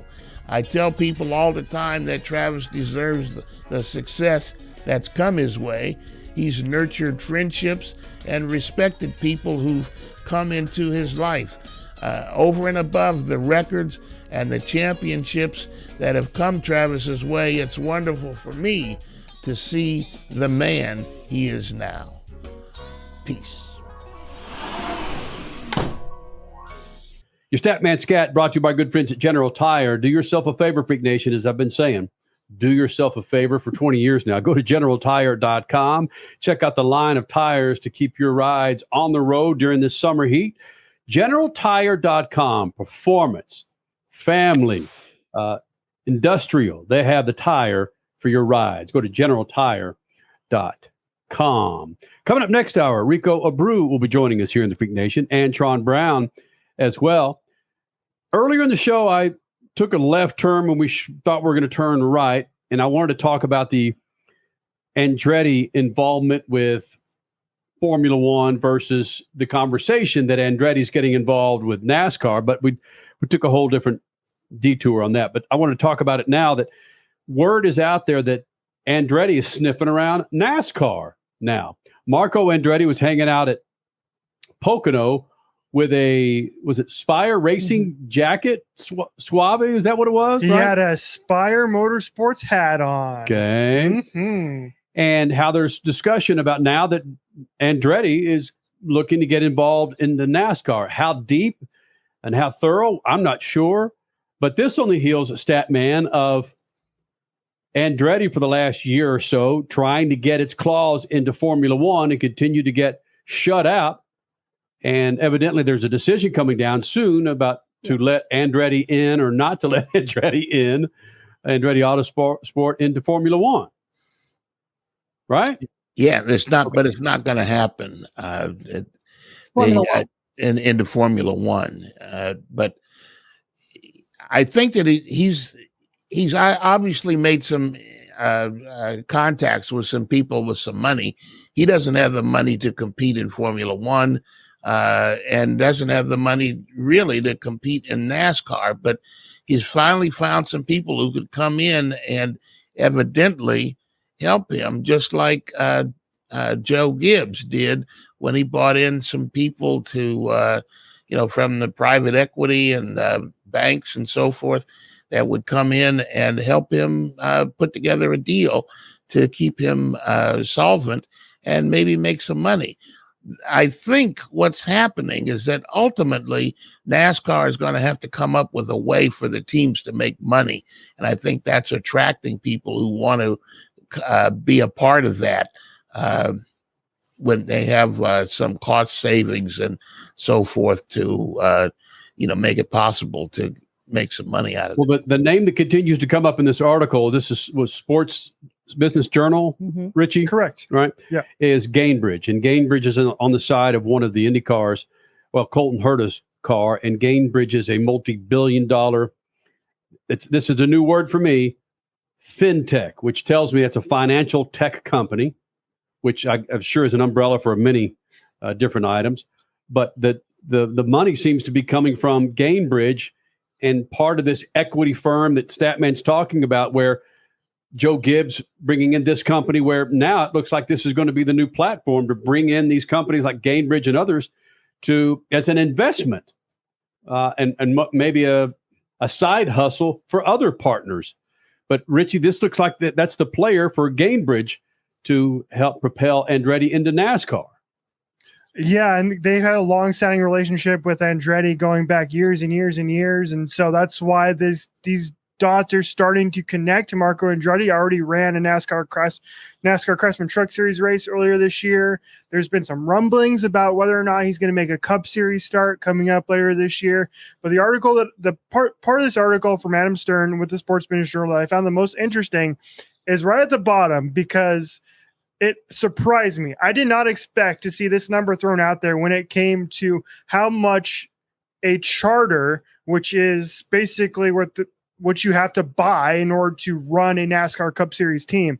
I tell people all the time that Travis deserves the success that's come his way. He's nurtured friendships and respected people who've come into his life. Over and above the records and the championships that have come Travis's way, it's wonderful for me to see the man he is now. Peace. Your Statt Man Scat brought to you by good friends at General Tire. Do yourself a favor, Freak Nation, as I've been saying. Do yourself a favor for 20 years now. Go to GeneralTire.com. Check out the line of tires to keep your rides on the road during this summer heat. GeneralTire.com. Performance, family, industrial. They have the tire for your rides. Go to GeneralTire.com. Coming up next hour, Rico Abreu will be joining us here in the Freak Nation. Antron Brown as well. Earlier in the show, I took a left turn when we thought we were going to turn right, and I wanted to talk about the Andretti involvement with Formula One versus the conversation that Andretti's getting involved with NASCAR, but we took a whole different detour on that. But I want to talk about it now that word is out there that Andretti is sniffing around NASCAR now. Marco Andretti was hanging out at Pocono with was it Spire Racing jacket? Suave, is that what it was? He had a Spire Motorsports hat on. Okay. Mm-hmm. And how there's discussion about now that Andretti is looking to get involved in the NASCAR. How deep and how thorough, I'm not sure. But this on the heels of Statt Man of Andretti for the last year or so trying to get its claws into Formula One and continue to get shut out. And evidently there's a decision coming down soon about to let Andretti in or not to let Andretti in, Andretti Autosport into Formula One. Right? Yeah, but it's not going to happen into Formula One. But I think that he's obviously made some contacts with some people with some money. He doesn't have the money to compete in Formula One. And doesn't have the money really to compete in NASCAR, but he's finally found some people who could come in and evidently help him, just like Joe Gibbs did when he brought in some people to, from the private equity and banks and so forth that would come in and help him put together a deal to keep him solvent and maybe make some money. I think what's happening is that ultimately NASCAR is going to have to come up with a way for the teams to make money. And I think that's attracting people who want to be a part of that when they have some cost savings and so forth to, make it possible to make some money out of it. Well, the name that continues to come up in this article, was Sports Business Journal, Richie? Correct. Right? Yeah. Is Gainbridge. And Gainbridge is on the side of one of the Indy cars, Colton Herta's car. And Gainbridge is a multi-billion-dollar, this is a new word for me, fintech, which tells me it's a financial tech company, which I'm sure is an umbrella for many different items. But that the money seems to be coming from Gainbridge and part of this equity firm that Statt Mann's talking about, where Joe Gibbs bringing in this company, where now it looks like this is going to be the new platform to bring in these companies like Gainbridge and others as an investment and maybe a side hustle for other partners. But Richie, this looks like that's the player for Gainbridge to help propel Andretti into NASCAR. Yeah, and they had a long-standing relationship with Andretti going back years and years and years, and so that's why these dots are starting to connect. Marco Andretti already ran a NASCAR Craftsman Truck Series race earlier this year. There's been some rumblings about whether or not he's going to make a Cup Series start coming up later this year. But the article part of this article from Adam Stern with the Sports Business Journal that I found the most interesting is right at the bottom, because it surprised me. I did not expect to see this number thrown out there when it came to how much a charter, which is basically what you have to buy in order to run a NASCAR Cup Series team.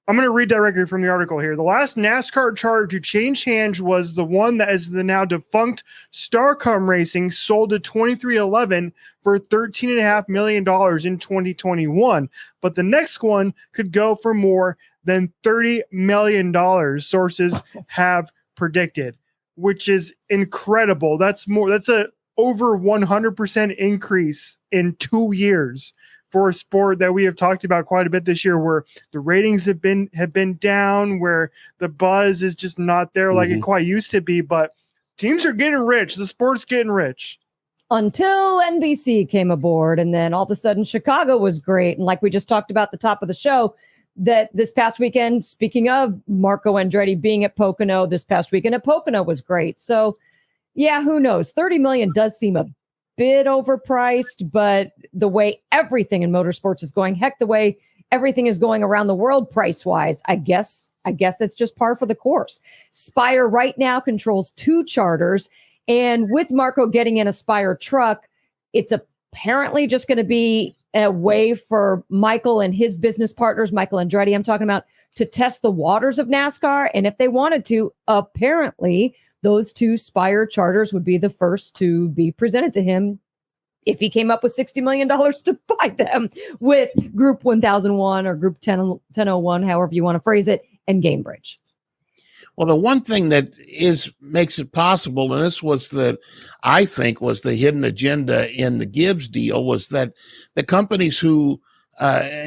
I'm going to read directly from the article here. The last NASCAR charter to change hands was the one that is the now defunct Starcom Racing, sold to 2311 for $13.5 million in 2021. But the next one could go for more than $30 million, sources have predicted, which is incredible. That's a over 100% increase in 2 years for a sport that we have talked about quite a bit this year, where the ratings have been down, where the buzz is just not there like it quite used to be. But teams are getting rich. The sport's getting rich. Until NBC came aboard, and then all of a sudden Chicago was great. And like we just talked about at the top of the show, that this past weekend, speaking of Marco Andretti being at Pocono, this past weekend at Pocono was great. So yeah, who knows? 30 million does seem a bit overpriced, but the way everything in motorsports is going, heck, the way everything is going around the world price-wise, I guess that's just par for the course. Spire right now controls 2 charters, and with Marco getting in a Spire truck, it's apparently just going to be a way for Michael and his business partners, Michael Andretti, I'm talking about, to test the waters of NASCAR. And if they wanted to, apparently those 2 Spire charters would be the first to be presented to him if he came up with $60 million to buy them, with Group 1001 or Group 1001, however you want to phrase it, and Gainbridge. Well, the one thing that makes it possible, and this was I think was the hidden agenda in the Gibbs deal, was that the companies who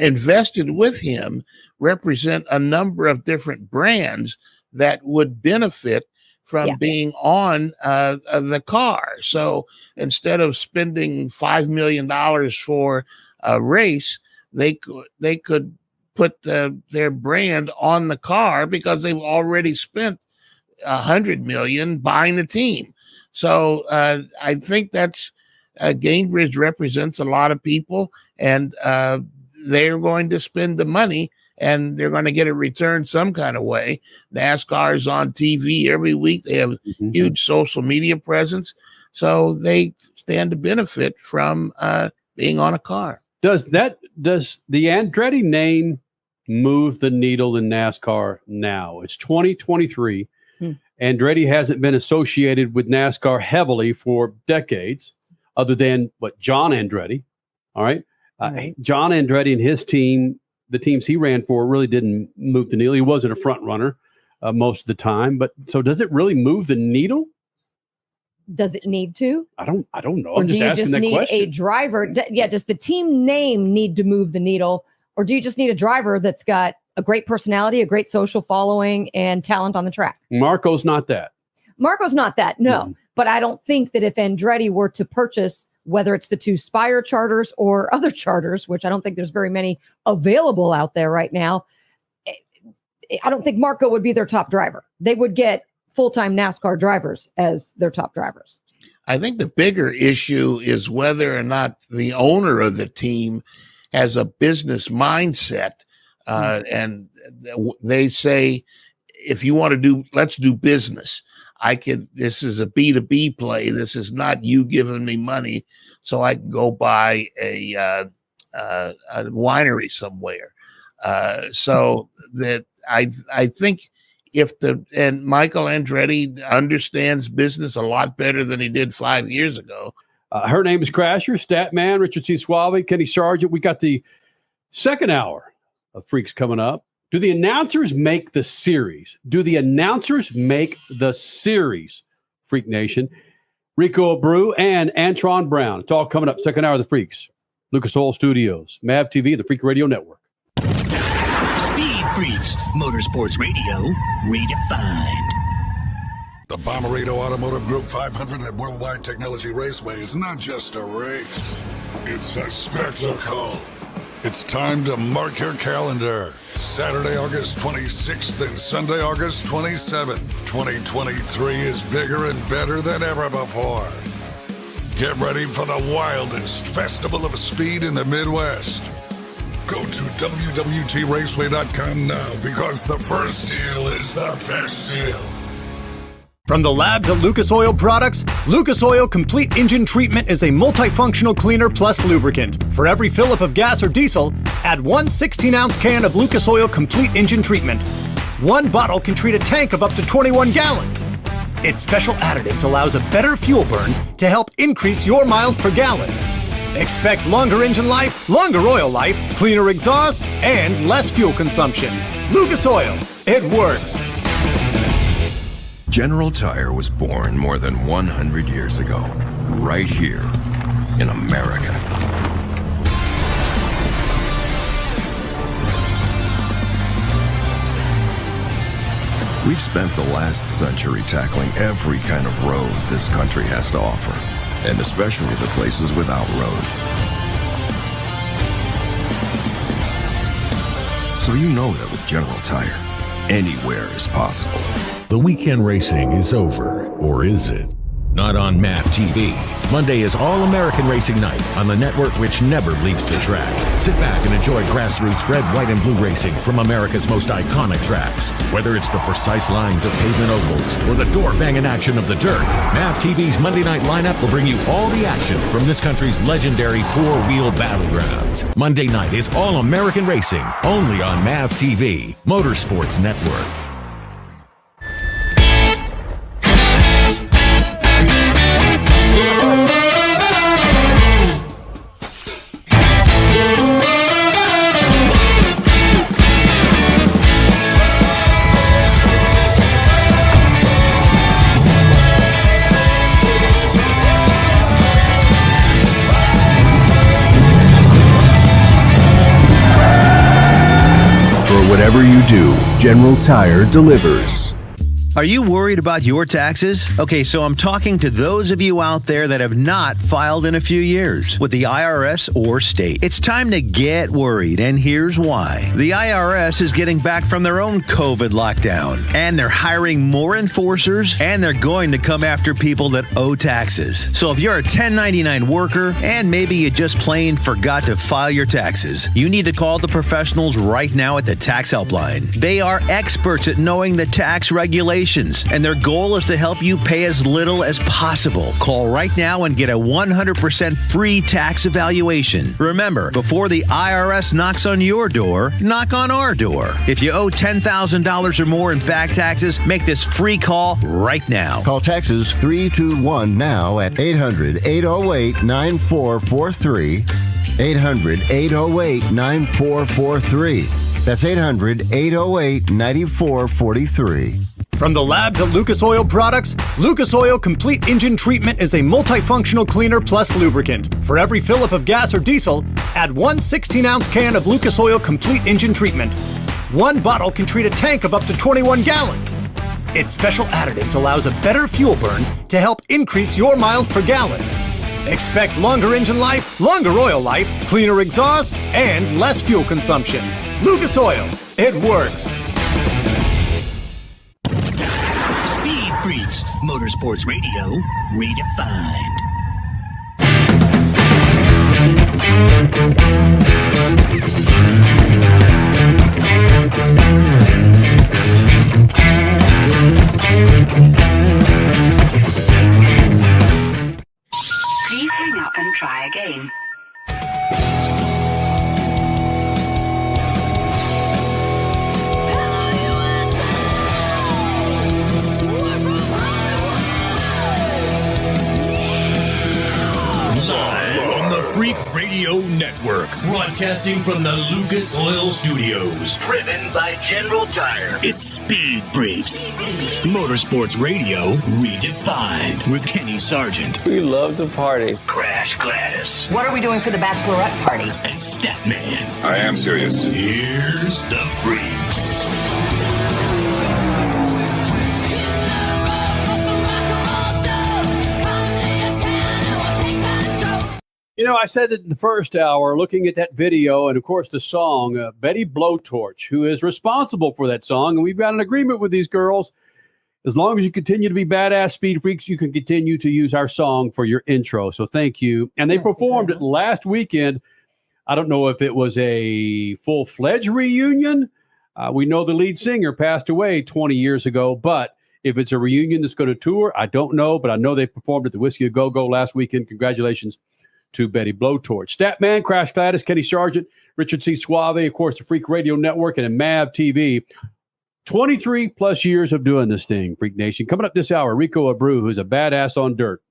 invested with him represent a number of different brands that would benefit from being on the car. So instead of spending $5 million for a race, they could put their brand on the car because they've already spent $100 million buying the team. So I think that's Gainbridge represents a lot of people, and they're going to spend the money, and they're going to get a return some kind of way. NASCAR is on TV every week. They have huge social media presence. So they stand to benefit from being on a car. Does the Andretti name move the needle in NASCAR now? It's 2023. Andretti hasn't been associated with NASCAR heavily for decades, other than John Andretti. All right. John Andretti and his team, the teams he ran for, really didn't move the needle. He wasn't a front runner most of the time. But so does it really move the needle? Does it need to? I don't know. Or I'm do you just need question. a driver? Does the team name need to move the needle? Or do you just need a driver that's got a great personality, a great social following, and talent on the track? Marco's not that. Marco's not that, no. But I don't think that if Andretti were to purchase, whether it's the 2 Spire charters or other charters, which I don't think there's very many available out there right now, I don't think Marco would be their top driver. They would get full-time NASCAR drivers as their top drivers. I think the bigger issue is whether or not the owner of the team has a business mindset. And they say, if you want to let's do business. This is a B2B play. This is not you giving me money so I can go buy a winery somewhere. So that I think and Michael Andretti understands business a lot better than he did 5 years ago. Her name is Crasher, Statt Mann, Richard C. Suave, Kenny Sargent. We got the second hour of Freaks coming up. Do the announcers make the series? Freak Nation. Rico Abreu and Antron Brown. It's all coming up. Second hour of the Freaks. Lucas Oil Studios, MAV TV, the Freak Radio Network. Speed Freaks, Motorsports Radio, redefined. The Bommarito Automotive Group 500 at Worldwide Technology Raceway is not just a race. It's a spectacle. It's time to mark your calendar. Saturday, August 26th and Sunday, August 27th. 2023 is bigger and better than ever before. Get ready for the wildest festival of speed in the Midwest. Go to WWTRaceway.com now because the first deal is the best deal. From the labs at Lucas Oil Products, Lucas Oil Complete Engine Treatment is a multifunctional cleaner plus lubricant. For every fill-up of gas or diesel, add one 16-ounce can of Lucas Oil Complete Engine Treatment. One bottle can treat a tank of up to 21 gallons. Its special additives allows a better fuel burn to help increase your miles per gallon. Expect longer engine life, longer oil life, cleaner exhaust, and less fuel consumption. Lucas Oil, it works. General Tire was born more than 100 years ago, right here in America. We've spent the last century tackling every kind of road this country has to offer, and especially the places without roads. So you know that with General Tire, anywhere is possible. The weekend racing is over, or is it? Not on MAV TV. Monday is All-American Racing Night on the network which never leaves the track. Sit back and enjoy grassroots red, white, and blue racing from America's most iconic tracks. Whether it's the precise lines of pavement ovals or the door-banging action of the dirt, MAV TV's Monday night lineup will bring you all the action from this country's legendary four-wheel battlegrounds. Monday night is All-American Racing, only on MAV TV, Motorsports Network. Whatever you do, General Tire delivers. Are you worried about your taxes? Okay, so I'm talking to those of you out there that have not filed in a few years with the IRS or state. It's time to get worried, and here's why. The IRS is getting back from their own COVID lockdown, and they're hiring more enforcers, and they're going to come after people that owe taxes. So if you're a 1099 worker, and maybe you just plain forgot to file your taxes, you need to call the professionals right now at the Tax Helpline. They are experts at knowing the tax regulations, and their goal is to help you pay as little as possible. Call right now and get a 100% free tax evaluation. Remember, before the IRS knocks on your door, knock on our door. If you owe $10,000 or more in back taxes, make this free call right now. Call Texas 321 now at 800-808-9443. 800-808-9443. That's 800-808-9443. From the labs at Lucas Oil Products, Lucas Oil Complete Engine Treatment is a multifunctional cleaner plus lubricant. For every fill-up of gas or diesel, add one 16-ounce can of Lucas Oil Complete Engine Treatment. One bottle can treat a tank of up to 21 gallons. Its special additives allows a better fuel burn to help increase your miles per gallon. Expect longer engine life, longer oil life, cleaner exhaust, and less fuel consumption. Lucas Oil, it works. Speed Freaks, Motorsports Radio, redefined. Please hang up and try again. Freak Radio Network, broadcasting from the Lucas Oil Studios. Driven by General Tire. It's Speed Freaks. Motorsports Radio redefined with Kenny Sargent. We love to party. Crash Gladys. What are we doing for the bachelorette party? And Statt Man. I am serious. Here's the Freaks. You know, I said that in the first hour, looking at that video and, of course, the song, Betty Blowtorch, who is responsible for that song. And we've got an agreement with these girls. As long as you continue to be badass Speed Freaks, you can continue to use our song for your intro. So thank you. And they performed it last weekend. I don't know if it was a full-fledged reunion. We know the lead singer passed away 20 years ago. But if it's a reunion that's going to tour, I don't know. But I know they performed at the Whiskey A Go-Go last weekend. Congratulations to Betty Blowtorch. Statt Man, Crash Gladys, Kenny Sargent, Richard C. Suave, of course, the Freak Radio Network, and MAV TV. 23 plus years of doing this thing, Freak Nation. Coming up this hour, Rico Abreu, who's a badass on dirt.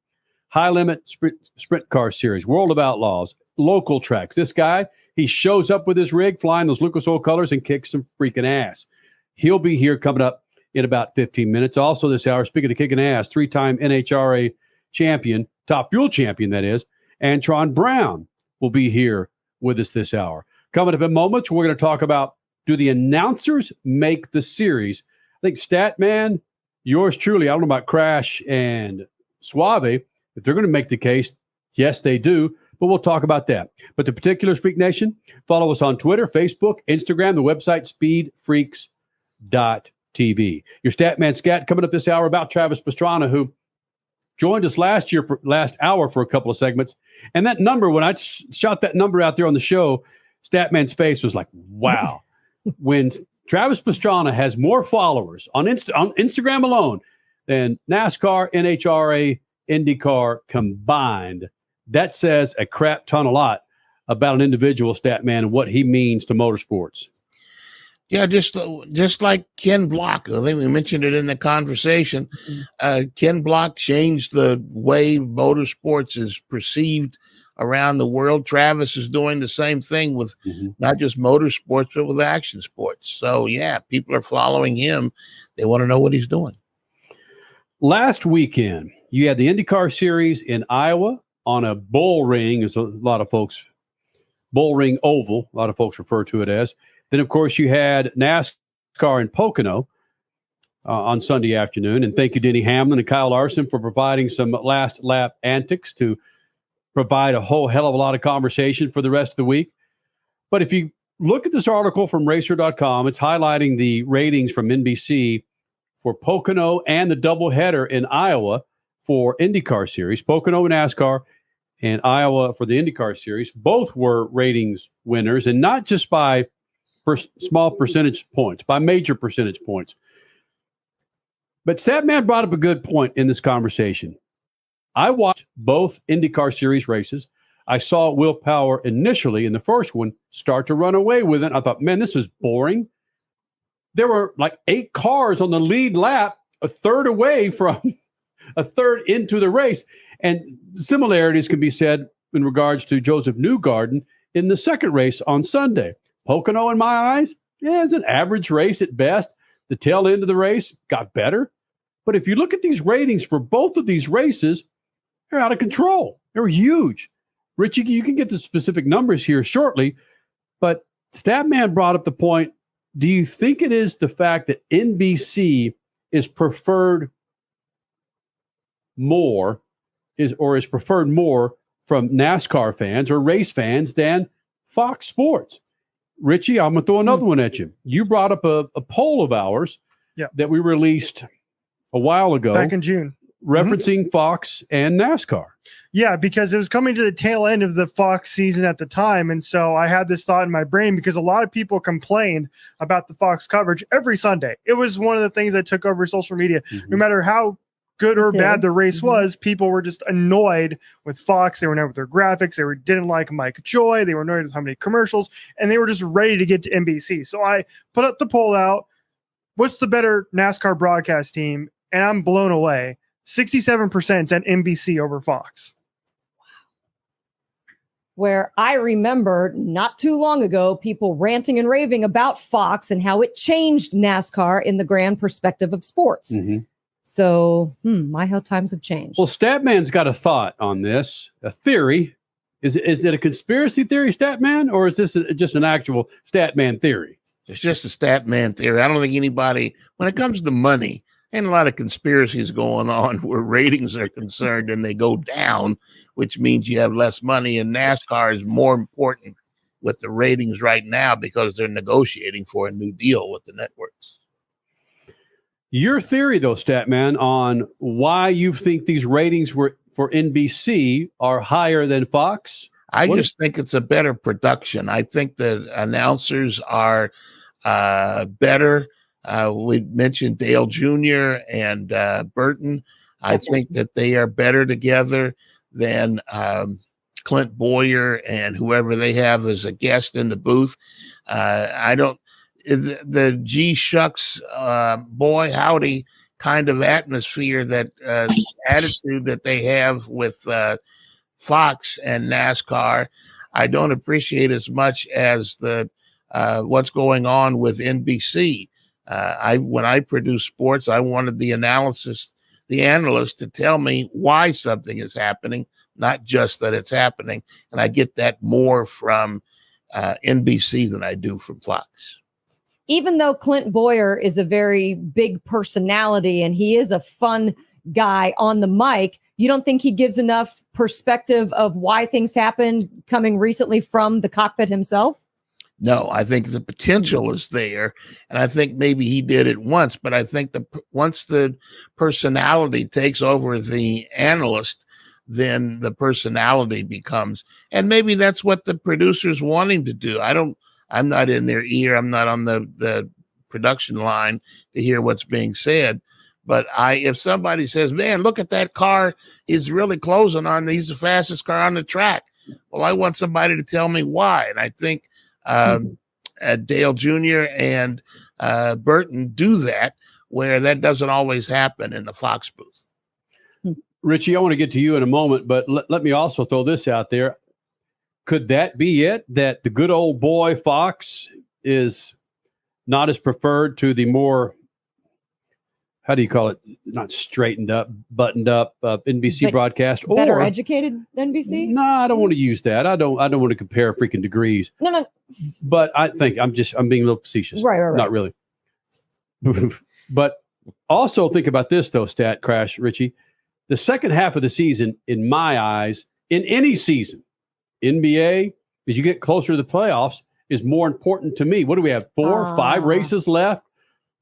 High Limit Sprint Car Series, World of Outlaws, local tracks. This guy, he shows up with his rig, flying those Lucas Oil colors, and kicks some freaking ass. He'll be here coming up in about 15 minutes. Also this hour, speaking of kicking ass, 3-time NHRA champion, Top Fuel champion, that is, Antron Brown will be here with us this hour. Coming up in moments, we're going to talk about, do the announcers make the series? I think Statt Man, yours truly, I don't know about Crash and Suave, if they're going to make the case, yes, they do, but we'll talk about that. But the particulars, Freak Nation, follow us on Twitter, Facebook, Instagram, the website, speedfreaks.tv. Your Statt Man Scat coming up this hour about Travis Pastrana, who joined us last hour for a couple of segments. And that number, when I shot that number out there on the show, Statt Man's face was like, wow. When Travis Pastrana has more followers on Instagram alone than NASCAR, NHRA, IndyCar combined, that says a crap ton a lot about an individual, Statt Man, and what he means to motorsports. Yeah, just like Ken Block. I think we mentioned it in the conversation. Ken Block changed the way motorsports is perceived around the world. Travis is doing the same thing with not just motorsports, but with action sports. So, yeah, people are following him. They want to know what he's doing. Last weekend, you had the IndyCar Series in Iowa on a bull ring, as a lot of folks, bull ring oval, a lot of folks refer to it as. Then, of course, you had NASCAR in Pocono on Sunday afternoon. And thank you, Denny Hamlin and Kyle Larson, for providing some last lap antics to provide a whole hell of a lot of conversation for the rest of the week. But if you look at this article from Racer.com, it's highlighting the ratings from NBC for Pocono and the doubleheader in Iowa for IndyCar Series. Pocono and NASCAR and Iowa for the IndyCar Series. Both were ratings winners, and not just by small percentage points, by major percentage points. But Statt Man brought up a good point in this conversation. I watched both IndyCar Series races. I saw Will Power initially in the first one start to run away with it. I thought, man, this is boring. There were like 8 cars on the lead lap, a third away from a third into the race. And similarities can be said in regards to Joseph Newgarden in the second race on Sunday. Pocono, in my eyes, is an average race at best. The tail end of the race got better. But if you look at these ratings for both of these races, they're out of control. They're huge. Richie, you can get the specific numbers here shortly. But Statt Man brought up the point, do you think it is the fact that NBC is preferred more, is preferred more from NASCAR fans or race fans than Fox Sports? Richie, I'm going to throw another one at you. You brought up a poll of ours that we released a while ago. Back in June. Referencing Fox and NASCAR. Yeah, because it was coming to the tail end of the Fox season at the time. And so I had this thought in my brain because a lot of people complained about the Fox coverage every Sunday. It was one of the things that took over social media. No matter how good or bad the race was, people were just annoyed with Fox. They were annoyed with their graphics. They didn't like Mike Joy. They were annoyed with how many commercials, and they were just ready to get to NBC. So I put up the poll out, what's the better NASCAR broadcast team? And I'm blown away. 67% at NBC over Fox. where I remember not too long ago, people ranting and raving about Fox and how it changed NASCAR in the grand perspective of sports. Mm-hmm. So, how times have changed. Well, Statman's got a thought on this, a theory. Is it a conspiracy theory, Statman, or is this just an actual Statman theory? It's just a Statman theory. I don't think anybody, when it comes to money, and a lot of conspiracies going on where ratings are concerned and they go down, which means you have less money. And NASCAR is more important with the ratings right now because they're negotiating for a new deal with the networks. Your theory, though, Statman, on why you think these ratings for NBC are higher than Fox? I just think it's a better production. I think the announcers are better. We mentioned Dale Jr. and Burton. I think that they are better together than Clint Boyer and whoever they have as a guest in the booth. The G shucks, boy howdy kind of atmosphere, that attitude that they have with Fox and NASCAR, I don't appreciate as much as the what's going on with NBC. When I produce sports, I wanted the analyst to tell me why something is happening, not just that it's happening. And I get that more from NBC than I do from Fox. Even though Clint Boyer is a very big personality and he is a fun guy on the mic, you don't think he gives enough perspective of why things happen coming recently from the cockpit himself? No, I think the potential is there, and I think maybe he did it once, but I think once the personality takes over the analyst, then the personality becomes, and maybe that's what the producers want him to do. I'm not in their ear. I'm not on the production line to hear what's being said. But if somebody says, man, look at that car, he's really closing on, he's the fastest car on the track. Well, I want somebody to tell me why. And I think Dale Jr. and Burton do that, where that doesn't always happen in the Fox booth. Richie, I want to get to you in a moment, but let me also throw this out there. Could that be it, that the good old boy Fox is not as preferred to the more, how do you call it, not straightened up, buttoned up NBC broadcast? Better educated NBC? No, I don't want to use that. I don't want to compare freaking degrees. No. But I think I'm being a little facetious. Right. Not really. But also think about this, though, Stat Crash, Richie. The second half of the season, in my eyes, in any season, NBA, as you get closer to the playoffs, is more important to me. What do we have, 4 or 5 races left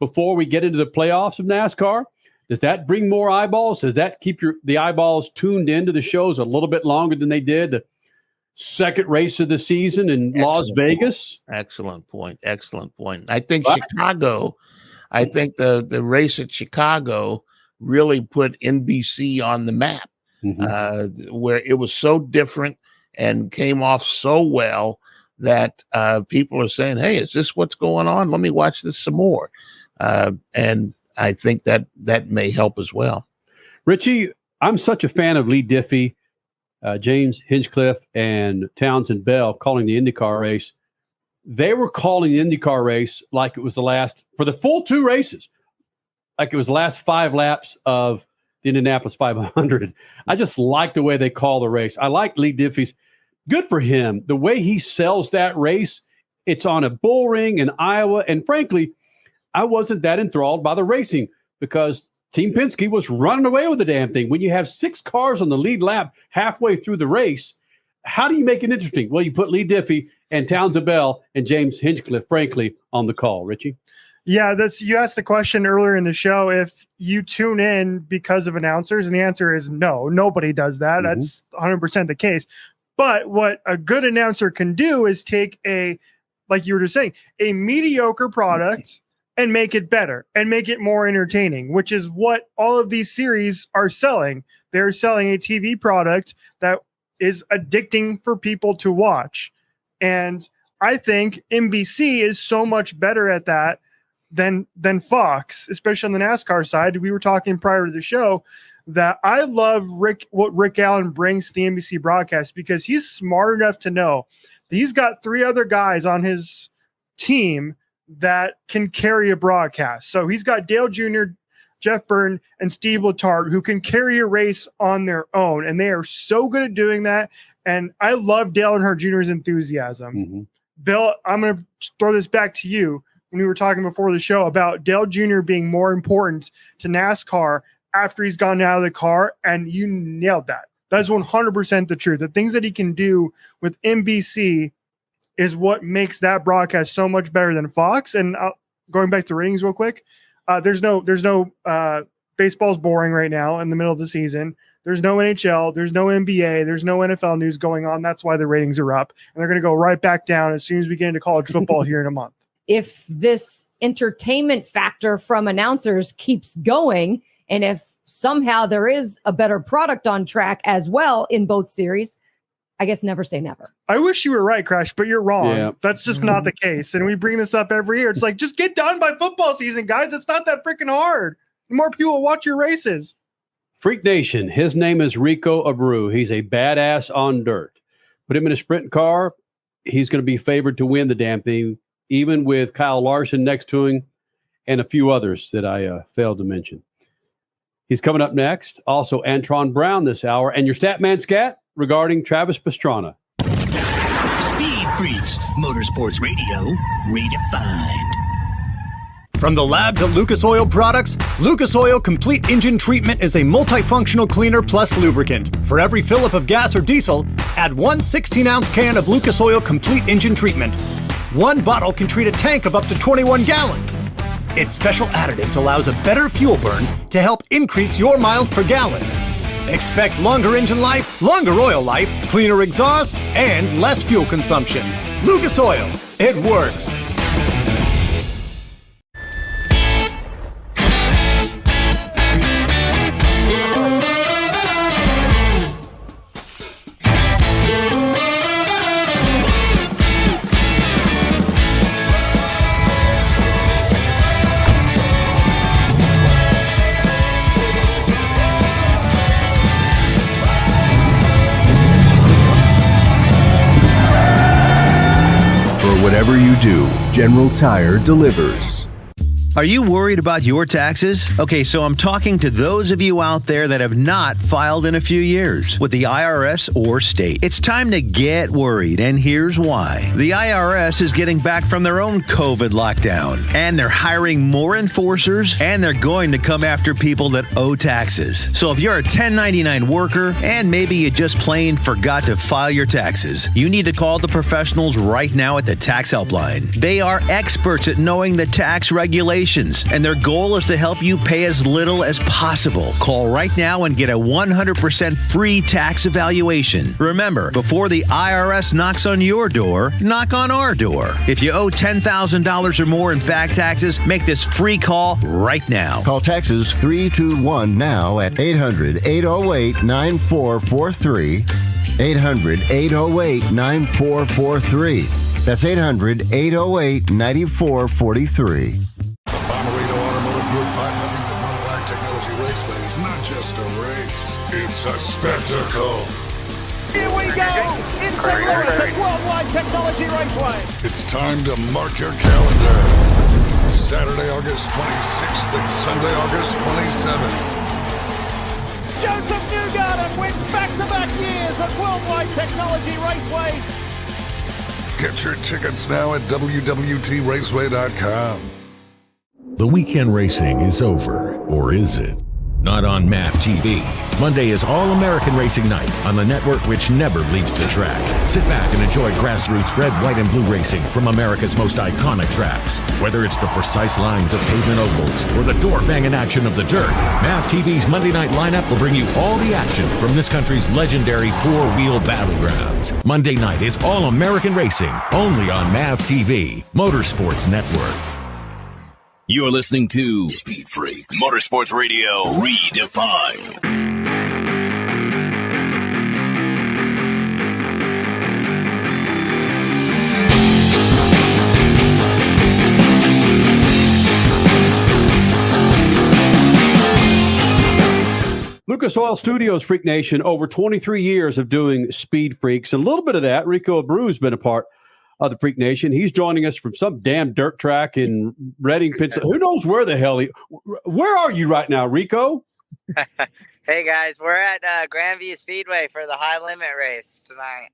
before we get into the playoffs of NASCAR? Does that bring more eyeballs? Does that keep the eyeballs tuned into the shows a little bit longer than they did the second race of the season in Las Vegas? Excellent point. I think Chicago, the race at Chicago really put NBC on the map, where it was so different and came off so well that people are saying, hey, is this what's going on? Let me watch this some more. And I think that may help as well. Richie, I'm such a fan of Lee Diffie, James Hinchcliffe, and Townsend Bell calling the IndyCar race. They were calling the IndyCar race like it was for the full 2 races, like it was the last 5 laps of the Indianapolis 500. I just like the way they call the race. I like Lee Diffie's. Good for him. The way he sells that race, it's on a bull ring in Iowa. And frankly, I wasn't that enthralled by the racing because Team Penske was running away with the damn thing. When you have 6 cars on the lead lap halfway through the race, how do you make it interesting? Well, you put Lee Diffie and Townsend Bell and James Hinchcliffe, frankly, on the call. Richie? Yeah, you asked the question earlier in the show if you tune in because of announcers, and the answer is no. Nobody does that. That's 100% the case. But what a good announcer can do is take like you were just saying, a mediocre product and make it better and make it more entertaining, which is what all of these series are selling. They're selling a TV product that is addicting for people to watch. And I think NBC is so much better at that than Fox, especially on the NASCAR side. We were talking prior to the show. that I love what Rick Allen brings to the NBC broadcast, because he's smart enough to know that he's got 3 other guys on his team that can carry a broadcast. So he's got Dale Jr., Jeff Burton, and Steve Letarte, who can carry a race on their own. And they are so good at doing that. And I love Dale Earnhardt Jr.'s enthusiasm. Mm-hmm. Bill, I'm going to throw this back to you. When we were talking before the show about Dale Jr. being more important to NASCAR after he's gone out of the car, and you nailed that. That's 100% the truth. The things that he can do with NBC is what makes that broadcast so much better than Fox. And going back to ratings real quick, there's no baseball's boring right now in the middle of the season. There's no NHL, there's no NBA, there's no NFL news going on. That's why the ratings are up, and they're going to go right back down as soon as we get into college football here in a month. If this entertainment factor from announcers keeps going, and if somehow there is a better product on track as well in both series, I guess never say never. I wish you were right, Crash, but you're wrong. Yeah. That's just not the case. And we bring this up every year. It's like, just get done by football season, guys. It's not that freaking hard. More people will watch your races. Freak Nation, his name is Rico Abreu. He's a badass on dirt. Put him in a sprint car, he's going to be favored to win the damn thing, even with Kyle Larson next to him and a few others that I failed to mention. He's coming up next. Also, Antron Brown this hour. And your Statt Man Scat regarding Travis Pastrana. Speed Freaks, Motorsports Radio, redefined. From the labs at Lucas Oil Products, Lucas Oil Complete Engine Treatment is a multifunctional cleaner plus lubricant. For every fill-up of gas or diesel, add 1 16-ounce can of Lucas Oil Complete Engine Treatment. 1 bottle can treat a tank of up to 21 gallons. Its special additives allows a better fuel burn to help increase your miles per gallon. Expect longer engine life, longer oil life, cleaner exhaust, and less fuel consumption. Lucas Oil, it works. Whatever you do, General Tire delivers. Are you worried about your taxes? Okay, so I'm talking to those of you out there that have not filed in a few years with the IRS or state. It's time to get worried, and here's why. The IRS is getting back from their own COVID lockdown, and they're hiring more enforcers, and they're going to come after people that owe taxes. So if you're a 1099 worker, and maybe you just plain forgot to file your taxes, you need to call the professionals right now at the Tax Helpline. They are experts at knowing the tax regulations, and their goal is to help you pay as little as possible. Call right now and get a 100% free tax evaluation. Remember, before the IRS knocks on your door, knock on our door. If you owe $10,000 or more in back taxes, make this free call right now. Call Texas 321 now at 800-808-9443. 800-808-9443. That's 800-808-9443. It's a spectacle. Here we go! In St. Louis at Worldwide Technology Raceway. It's time to mark your calendar. Saturday, August 26th and Sunday, August 27th. Joseph Newgarden wins back-to-back years at Worldwide Technology Raceway. Get your tickets now at www.raceway.com. The weekend racing is over, or is it? Not on MAP TV. Monday is All-American Racing Night on the network which never leaves the track. Sit back and enjoy grassroots red, white, and blue racing from America's most iconic tracks. Whether it's the precise lines of pavement ovals or the door-banging action of the dirt, MAP TV's Monday night lineup will bring you all the action from this country's legendary four-wheel battlegrounds. Monday night is All-American Racing, only on MAP TV, Motorsports Network. You're listening to Speed Freaks, Motorsports Radio redefined. Lucas Oil Studios, Freak Nation, over 23 years of doing Speed Freaks. And a little bit of that, Rico Abreu has been a part of the Freak Nation. He's joining us from some damn dirt track in Reading, Pennsylvania. Who knows where the hell where are you right now, Rico? Hey, guys. We're at Grandview Speedway for the high limit race tonight.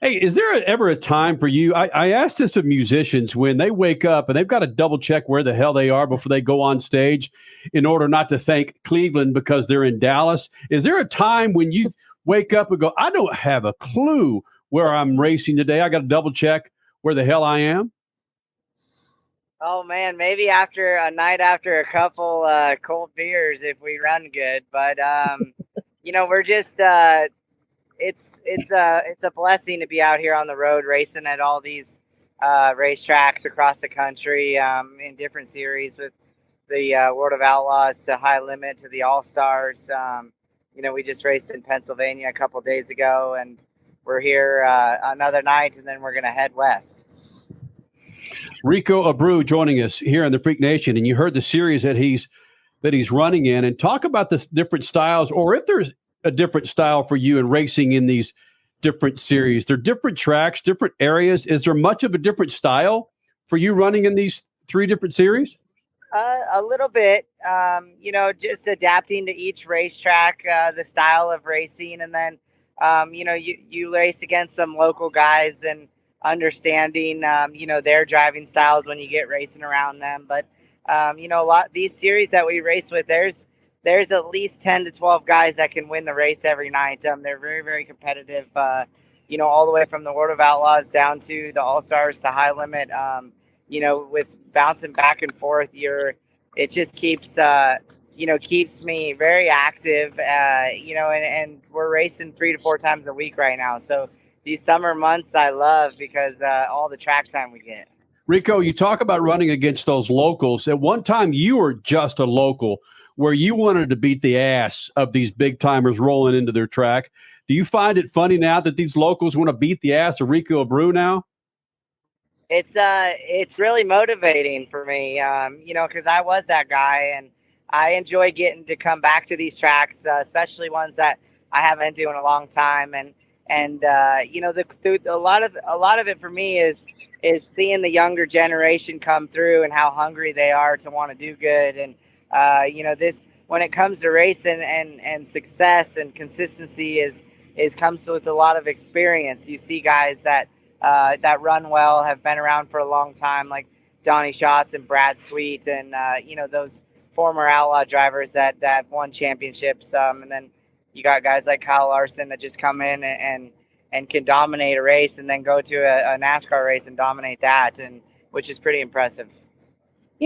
Hey, is there ever a time for you? I asked this of musicians when they wake up and they've got to double check where the hell they are before they go on stage in order not to thank Cleveland because they're in Dallas. Is there a time when you wake up and go, I don't have a clue where I'm racing today? I got to double check where the hell I am? Oh, man, maybe after a night after a couple cold beers if we run good. But, we're just it's a blessing to be out here on the road racing at all these racetracks across the country in different series with the World of Outlaws to High Limit to the All-Stars. We just raced in Pennsylvania a couple days ago, and we're here another night, and then we're going to head west. Rico Abreu joining us here in the Freak Nation, and you heard the series that he's running in, and talk about the different styles, or if there's a different style for you in racing in these different series. They're different tracks, different areas. Is there much of a different style for you running in these three different series? A little bit, just adapting to each racetrack, the style of racing. And then, you race against some local guys and understanding, their driving styles when you get racing around them. But, these series that we race with, there's at least 10 to 12 guys that can win the race every night. They're very, very competitive, all the way from the World of Outlaws down to the All-Stars to High Limit. With bouncing back and forth, it just keeps me very active, and we're racing 3 to 4 times a week right now. So these summer months I love because all the track time we get. Rico, you talk about running against those locals. At one time, you were just a local where you wanted to beat the ass of these big timers rolling into their track. Do you find it funny now that these locals want to beat the ass of Rico Abreu now? It's really motivating for me, because I was that guy, and I enjoy getting to come back to these tracks, especially ones that I haven't been doing a long time. And a lot of it for me is seeing the younger generation come through and how hungry they are to want to do good. And this, when it comes to racing and success and consistency comes with a lot of experience. You see guys that run well, have been around for a long time, like Donnie Schatz and Brad Sweet, and those former outlaw drivers that won championships. And then you got guys like Kyle Larson that just come in and can dominate a race, and then go to a NASCAR race and dominate that, and which is pretty impressive.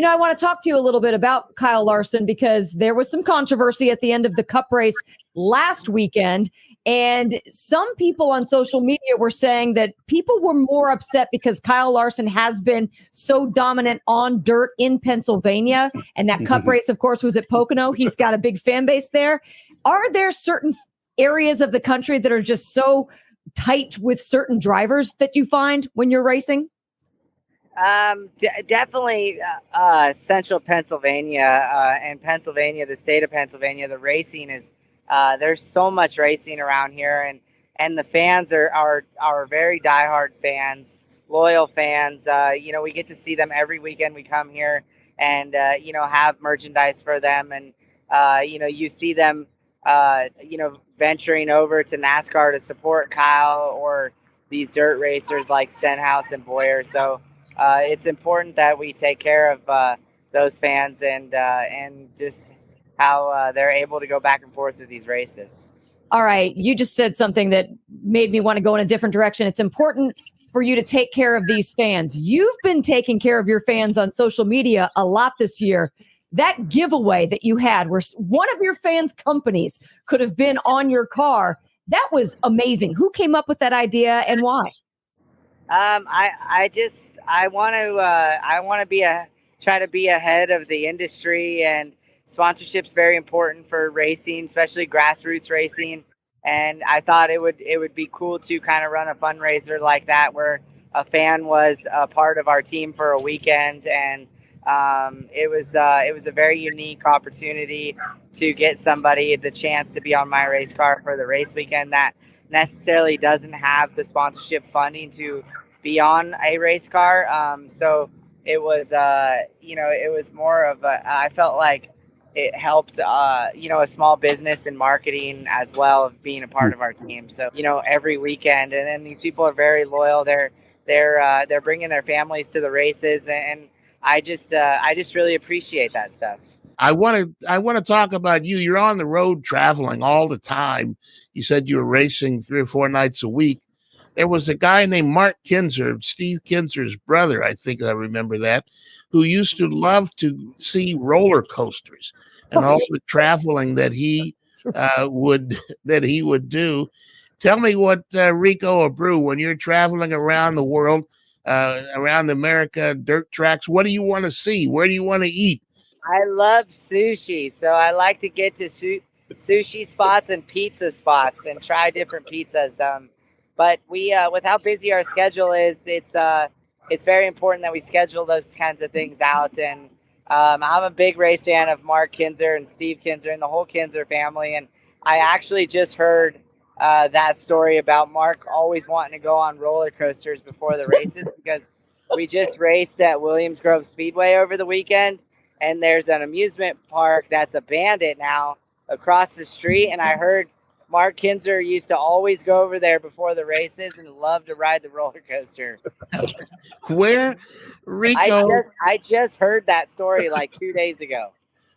I want to talk to you a little bit about Kyle Larson because there was some controversy at the end of the Cup race last weekend. And some people on social media were saying that people were more upset because Kyle Larson has been so dominant on dirt in Pennsylvania. And that Cup race, of course, was at Pocono. He's got a big fan base there. Are there certain areas of the country that are just so tight with certain drivers that you find when you're racing? Definitely central Pennsylvania and Pennsylvania, the state of Pennsylvania. The racing is there's so much racing around here, and the fans are very diehard fans, loyal fans. We get to see them every weekend we come here, and have merchandise for them, and you see them venturing over to NASCAR to support Kyle or these dirt racers like Stenhouse and Boyer. So it's important that we take care of those fans and just how they're able to go back and forth to these races. All right. You just said something that made me want to go in a different direction. It's important for you to take care of these fans. You've been taking care of your fans on social media a lot this year. That giveaway that you had where one of your fans' companies could have been on your car, that was amazing. Who came up with that idea and why? I want to try to be ahead of the industry, and sponsorship's very important for racing, especially grassroots racing. And I thought it would be cool to kind of run a fundraiser like that, where a fan was a part of our team for a weekend, and It was a very unique opportunity to get somebody the chance to be on my race car for the race weekend that necessarily doesn't have the sponsorship funding to be on a race car. So it was, it was more of I felt like it helped, a small business in marketing as well of being a part of our team. So, every weekend, and then these people are very loyal. They're bringing their families to the races, and I just really appreciate that stuff. I want to talk about you. You're on the road traveling all the time. You said you were racing 3 or 4 nights a week. There was a guy named Mark Kinzer, Steve Kinzer's brother, I think I remember that, who used to love to see roller coasters and all the traveling that he would do. Tell me what Rico Abreu, when you're traveling around the world, around America, dirt tracks, what do you want to see? Where do you want to eat? I love sushi, so I like to get to sushi spots and pizza spots and try different pizzas. But we, with how busy our schedule is, it's very important that we schedule those kinds of things out. And I'm a big race fan of Mark Kinzer and Steve Kinzer and the whole Kinzer family. And I actually just heard that story about Mark always wanting to go on roller coasters before the races because we just raced at Williams Grove Speedway over the weekend. And there's an amusement park that's abandoned now across the street. And I heard Mark Kinzer used to always go over there before the races and love to ride the roller coaster. Where, Rico? I just heard that story like 2 days ago.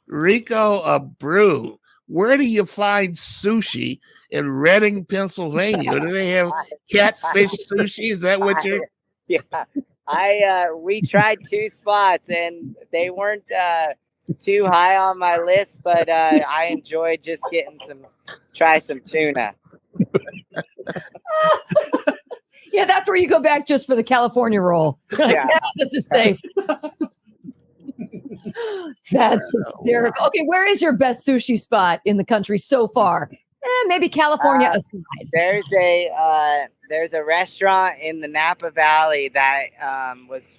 Rico Abreu, where do you find sushi in Reading, Pennsylvania? Do they have catfish sushi? Is that what you're? Yeah, we tried 2 spots and they weren't too high on my list, but I enjoyed just getting try some tuna. Yeah, that's where you go back just for the California roll. Yeah. This is safe. That's hysterical. Okay, where is your best sushi spot in the country so far? Maybe California aside. There's a restaurant in the Napa Valley that was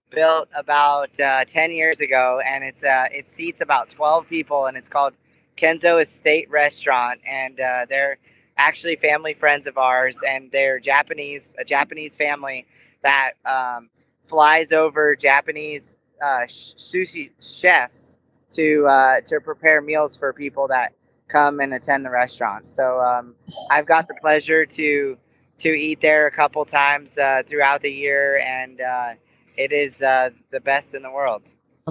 built about 10 years ago, and it seats about 12 people, and it's called Kenzo Estate Restaurant, and they're actually family friends of ours, and they're a Japanese family that flies over Japanese sushi chefs to prepare meals for people that come and attend the restaurant. So I've got the pleasure to eat there a couple times throughout the year, and it is the best in the world.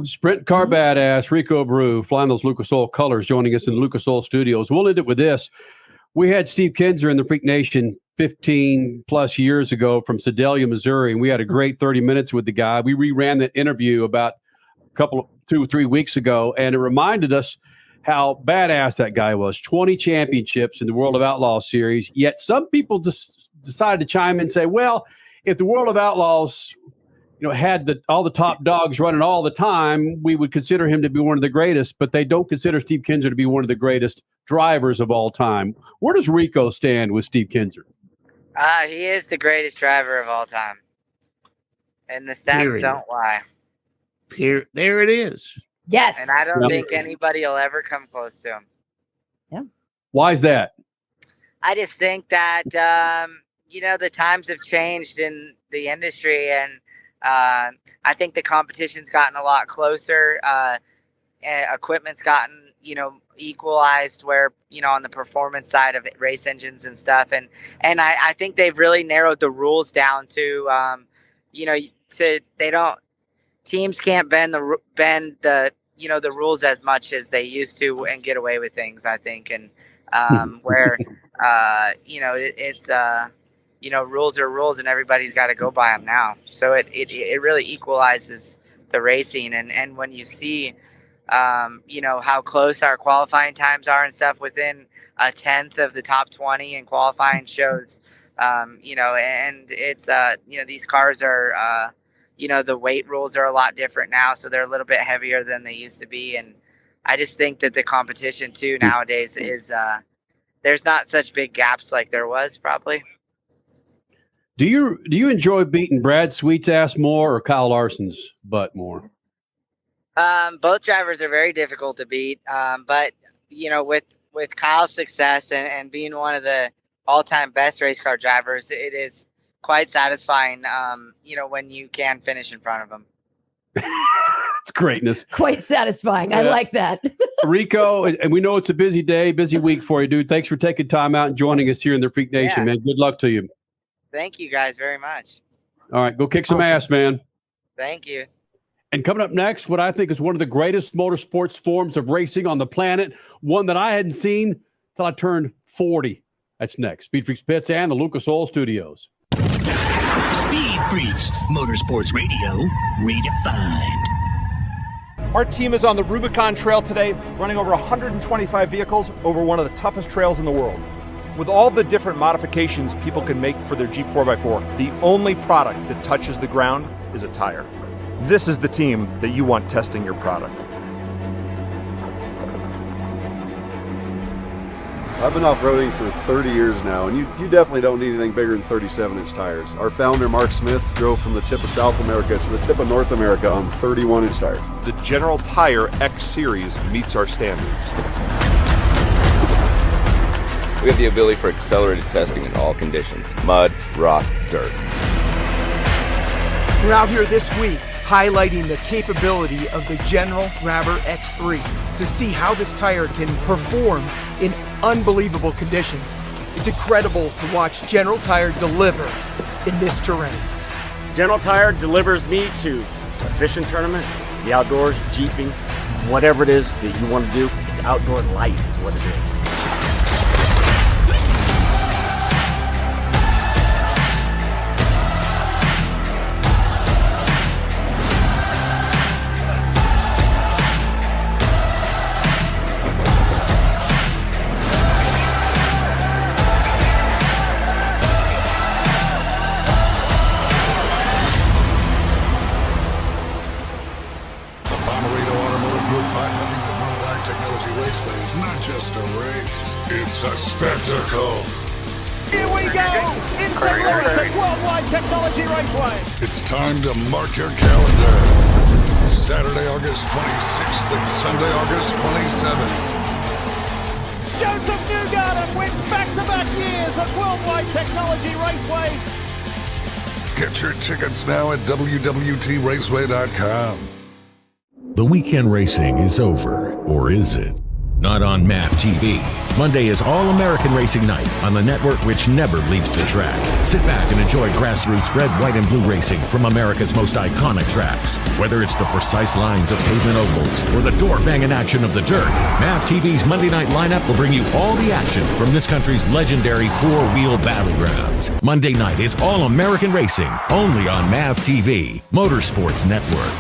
Sprint car badass Rico Abreu flying those Lucas Oil colors, joining us in the Lucas Oil studios. We'll end it with this. We had Steve Kinzer in the Freak Nation 15 plus years ago from Sedalia, Missouri, and we had a great 30 minutes with the guy. We reran that interview about 2 or 3 weeks ago, and it reminded us how badass that guy was. 20 championships in the World of Outlaws series, yet some people just decided to chime in and say, well, if the World of Outlaws had all the top dogs running all the time, we would consider him to be one of the greatest, but they don't consider Steve Kinzer to be one of the greatest drivers of all time. Where does Rico stand with Steve Kinzer? He is the greatest driver of all time. And the stats don't lie. There it is. Yes. And I don't think anybody will ever come close to him. Yeah. Why is that? I just think that, the times have changed in the industry, and I think the competition's gotten a lot closer. Equipment's gotten, equalized where, on the performance side of it, race engines and stuff. And I think they've really narrowed the rules down to, teams can't bend the rules as much as they used to and get away with things, I think. And where, it's rules are rules and everybody's got to go by them now. So it really equalizes the racing. And when you see, how close our qualifying times are and stuff within a 10th of the top 20 in qualifying shows, and it's, these cars are, the weight rules are a lot different now. So they're a little bit heavier than they used to be. And I just think that the competition too nowadays is, there's not such big gaps like there was probably. Do you enjoy beating Brad Sweet's ass more or Kyle Larson's butt more? Both drivers are very difficult to beat. But with Kyle's success and being one of the all-time best race car drivers, it is quite satisfying, when you can finish in front of him. It's greatness. Quite satisfying. I like that. Rico, and we know it's a busy day, busy week for you, dude. Thanks for taking time out and joining us here in the Freak Nation, man. Good luck to you. Thank you guys very much. All right, go kick some ass, man. Thank you. And coming up next, what I think is one of the greatest motorsports forms of racing on the planet, one that I hadn't seen till I turned 40. That's next. SpeedFreaks Pits and the Lucas Oil Studios. Speed Freaks, Motorsports Radio, redefined. Our team is on the Rubicon Trail today, running over 125 vehicles over one of the toughest trails in the world. With all the different modifications people can make for their Jeep 4x4, the only product that touches the ground is a tire. This is the team that you want testing your product. I've been off-roading for 30 years now, and you definitely don't need anything bigger than 37-inch tires. Our founder, Mark Smith, drove from the tip of South America to the tip of North America on 31-inch tires. The General Tire X Series meets our standards. We have the ability for accelerated testing in all conditions: mud, rock, dirt. We're out here this week highlighting the capability of the General Grabber X3 to see how this tire can perform in unbelievable conditions. It's incredible to watch General Tire deliver in this terrain. General Tire delivers me to a fishing tournament, the outdoors, jeeping, whatever it is that you want to do. It's outdoor life is what it is. It's a spectacle. Here we go! In St. Louis at Worldwide Technology Raceway. It's time to mark your calendar. Saturday, August 26th and Sunday, August 27th. Joseph Newgarden wins back-to-back years at Worldwide Technology Raceway. Get your tickets now at www.raceway.com. The weekend racing is over, or is it? Not on MAP TV. Monday is All-American Racing Night on the network which never leaves the track. Sit back and enjoy grassroots red, white, and blue racing from America's most iconic tracks. Whether it's the precise lines of pavement ovals or the door-banging action of the dirt, MAP TV's Monday night lineup will bring you all the action from this country's legendary four-wheel battlegrounds. Monday night is All-American Racing, only on MAP TV, Motorsports Network.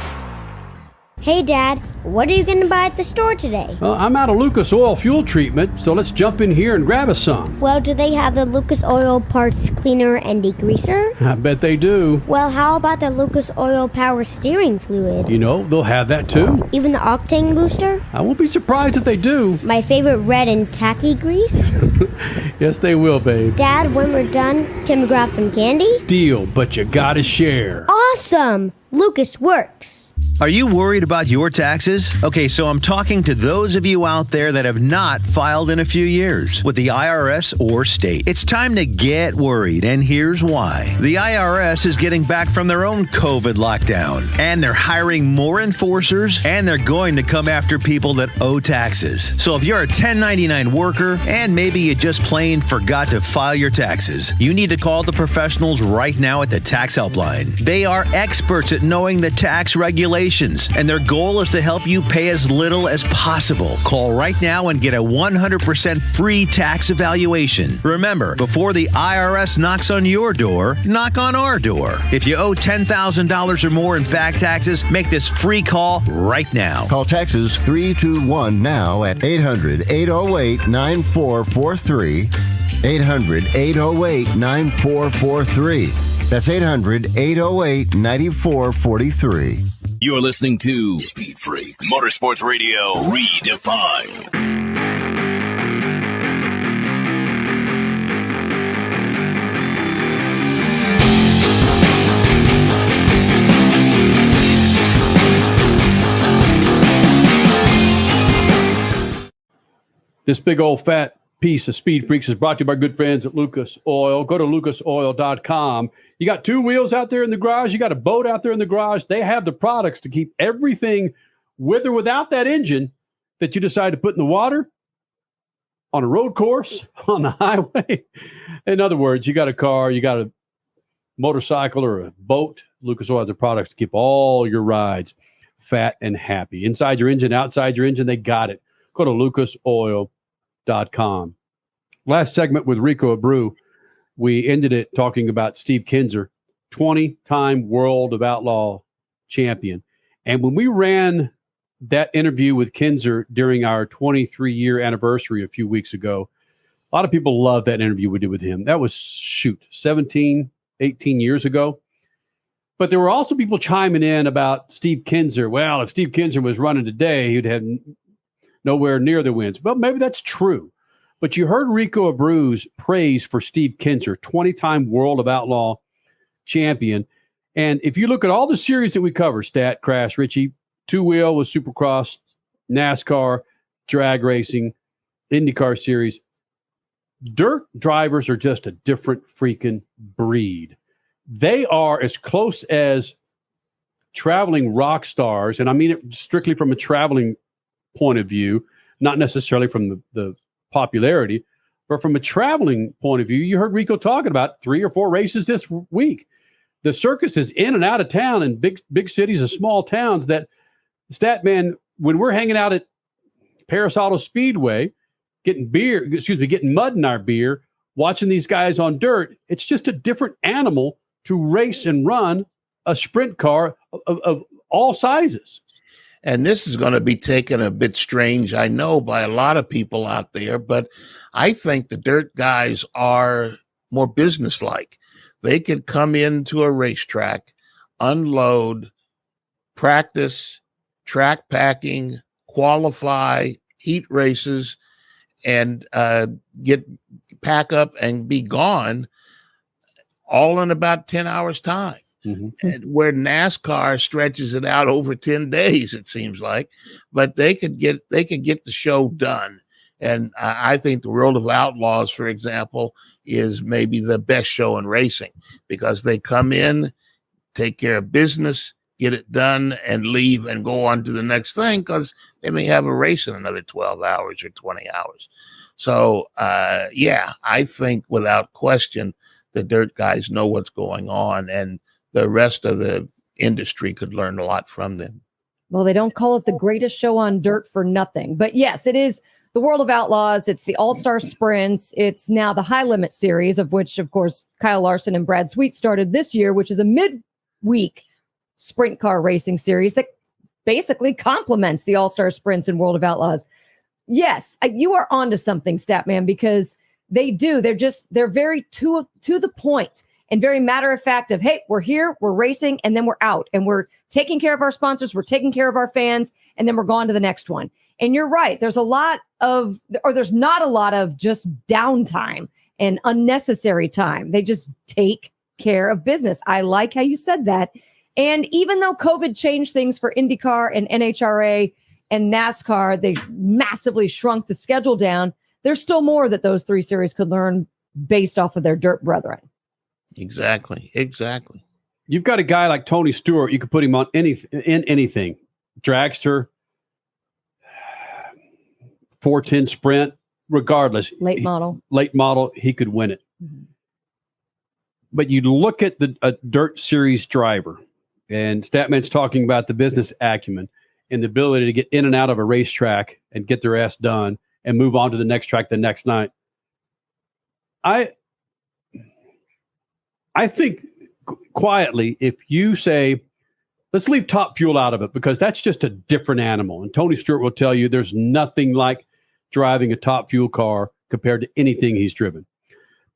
Hey, Dad, what are you going to buy at the store today? I'm out of Lucas Oil fuel treatment, so let's jump in here and grab us some. Well, do they have the Lucas Oil parts cleaner and degreaser? I bet they do. Well, how about the Lucas Oil power steering fluid? You know, they'll have that too. Even the octane booster? I won't be surprised if they do. My favorite red and tacky grease? Yes, they will, babe. Dad, when we're done, can we grab some candy? Deal, but you gotta share. Awesome! Lucas works. Are you worried about your taxes? Okay, so I'm talking to those of you out there that have not filed in a few years with the IRS or state. It's time to get worried, and here's why. The IRS is getting back from their own COVID lockdown, and they're hiring more enforcers, and they're going to come after people that owe taxes. So if you're a 1099 worker, and maybe you just plain forgot to file your taxes, you need to call the professionals right now at the Tax Helpline. They are experts at knowing the tax regulations, and their goal is to help you pay as little as possible. Call right now and get a 100% free tax evaluation. Remember, before the IRS knocks on your door, knock on our door. If you owe $10,000 or more in back taxes, make this free call right now. Call Texas 321 now at 800-808-9443. 800-808-9443. That's 800-808-9443. You're listening to Speed Freaks, Motorsports Radio redefined. This big old fat piece of Speed Freaks is brought to you by good friends at Lucas Oil. Go to lucasoil.com. You got 2 wheels out there in the garage. You got a boat out there in the garage. They have the products to keep everything with or without that engine that you decide to put in the water, on a road course, on the highway. In other words, you got a car, you got a motorcycle or a boat. Lucas Oil has the products to keep all your rides fat and happy. Inside your engine, outside your engine, they got it. Go to lucasoil.com. Last segment with Rico Abreu, we ended it talking about Steve Kinser, 20-time World of Outlaw champion. And when we ran that interview with Kinser during our 23-year anniversary a few weeks ago, a lot of people loved that interview we did with him. That was, 17, 18 years ago. But there were also people chiming in about Steve Kinser. Well, if Steve Kinser was running today, he'd have nowhere near the wins. Well, maybe that's true. But you heard Rico Abreu's praise for Steve Kinser, 20-time World of Outlaw champion. And if you look at all the series that we cover, Statt, Crash, Richie, two-wheel with Supercross, NASCAR, drag racing, IndyCar series, dirt drivers are just a different freaking breed. They are as close as traveling rock stars, and I mean it strictly from a traveling point of view, not necessarily from the popularity, but from a traveling point of view. You heard Rico talking about 3 or 4 races this week. The circus is in and out of town in big cities and small towns. That Statt Man, when we're hanging out at Paris Auto Speedway, getting mud in our beer, watching these guys on dirt, it's just a different animal to race and run a sprint car of all sizes. And this is going to be taken a bit strange, I know, by a lot of people out there, but I think the dirt guys are more businesslike. They could come into a racetrack, unload, practice, track packing, qualify, heat races, and pack up and be gone all in about 10 hours time. Mm-hmm. And where NASCAR stretches it out over 10 days, it seems like, but they could get the show done. And I think the World of Outlaws, for example, is maybe the best show in racing because they come in, take care of business, get it done, and leave and go on to the next thing because they may have a race in another 12 hours or 20 hours. So, I think without question, the dirt guys know what's going on, and the rest of the industry could learn a lot from them. Well, they don't call it the greatest show on dirt for nothing. But yes, it is the World of Outlaws. It's the All-Star Sprints. It's now the High Limit Series, of which, of course, Kyle Larson and Brad Sweet started this year, which is a midweek sprint car racing series that basically complements the All-Star Sprints and World of Outlaws. Yes, you are onto something, Statt Man, because they do. They're very to the point and very matter of fact of, hey, we're here, we're racing, and then we're out. And we're taking care of our sponsors, we're taking care of our fans, and then we're gone to the next one. And you're right. There's not a lot of just downtime and unnecessary time. They just take care of business. I like how you said that. And even though COVID changed things for IndyCar and NHRA and NASCAR, they massively shrunk the schedule down. There's still more that those 3 series could learn based off of their dirt brethren. Exactly. You've got a guy like Tony Stewart. You could put him on anything. Dragster, 410 sprint, regardless. Late model, he could win it. Mm-hmm. But you look at a dirt series driver, and Statman's talking about the business acumen and the ability to get in and out of a racetrack and get their ass done and move on to the next track the next night. I think quietly, if you say, let's leave Top Fuel out of it because that's just a different animal. And Tony Stewart will tell you there's nothing like driving a Top Fuel car compared to anything he's driven.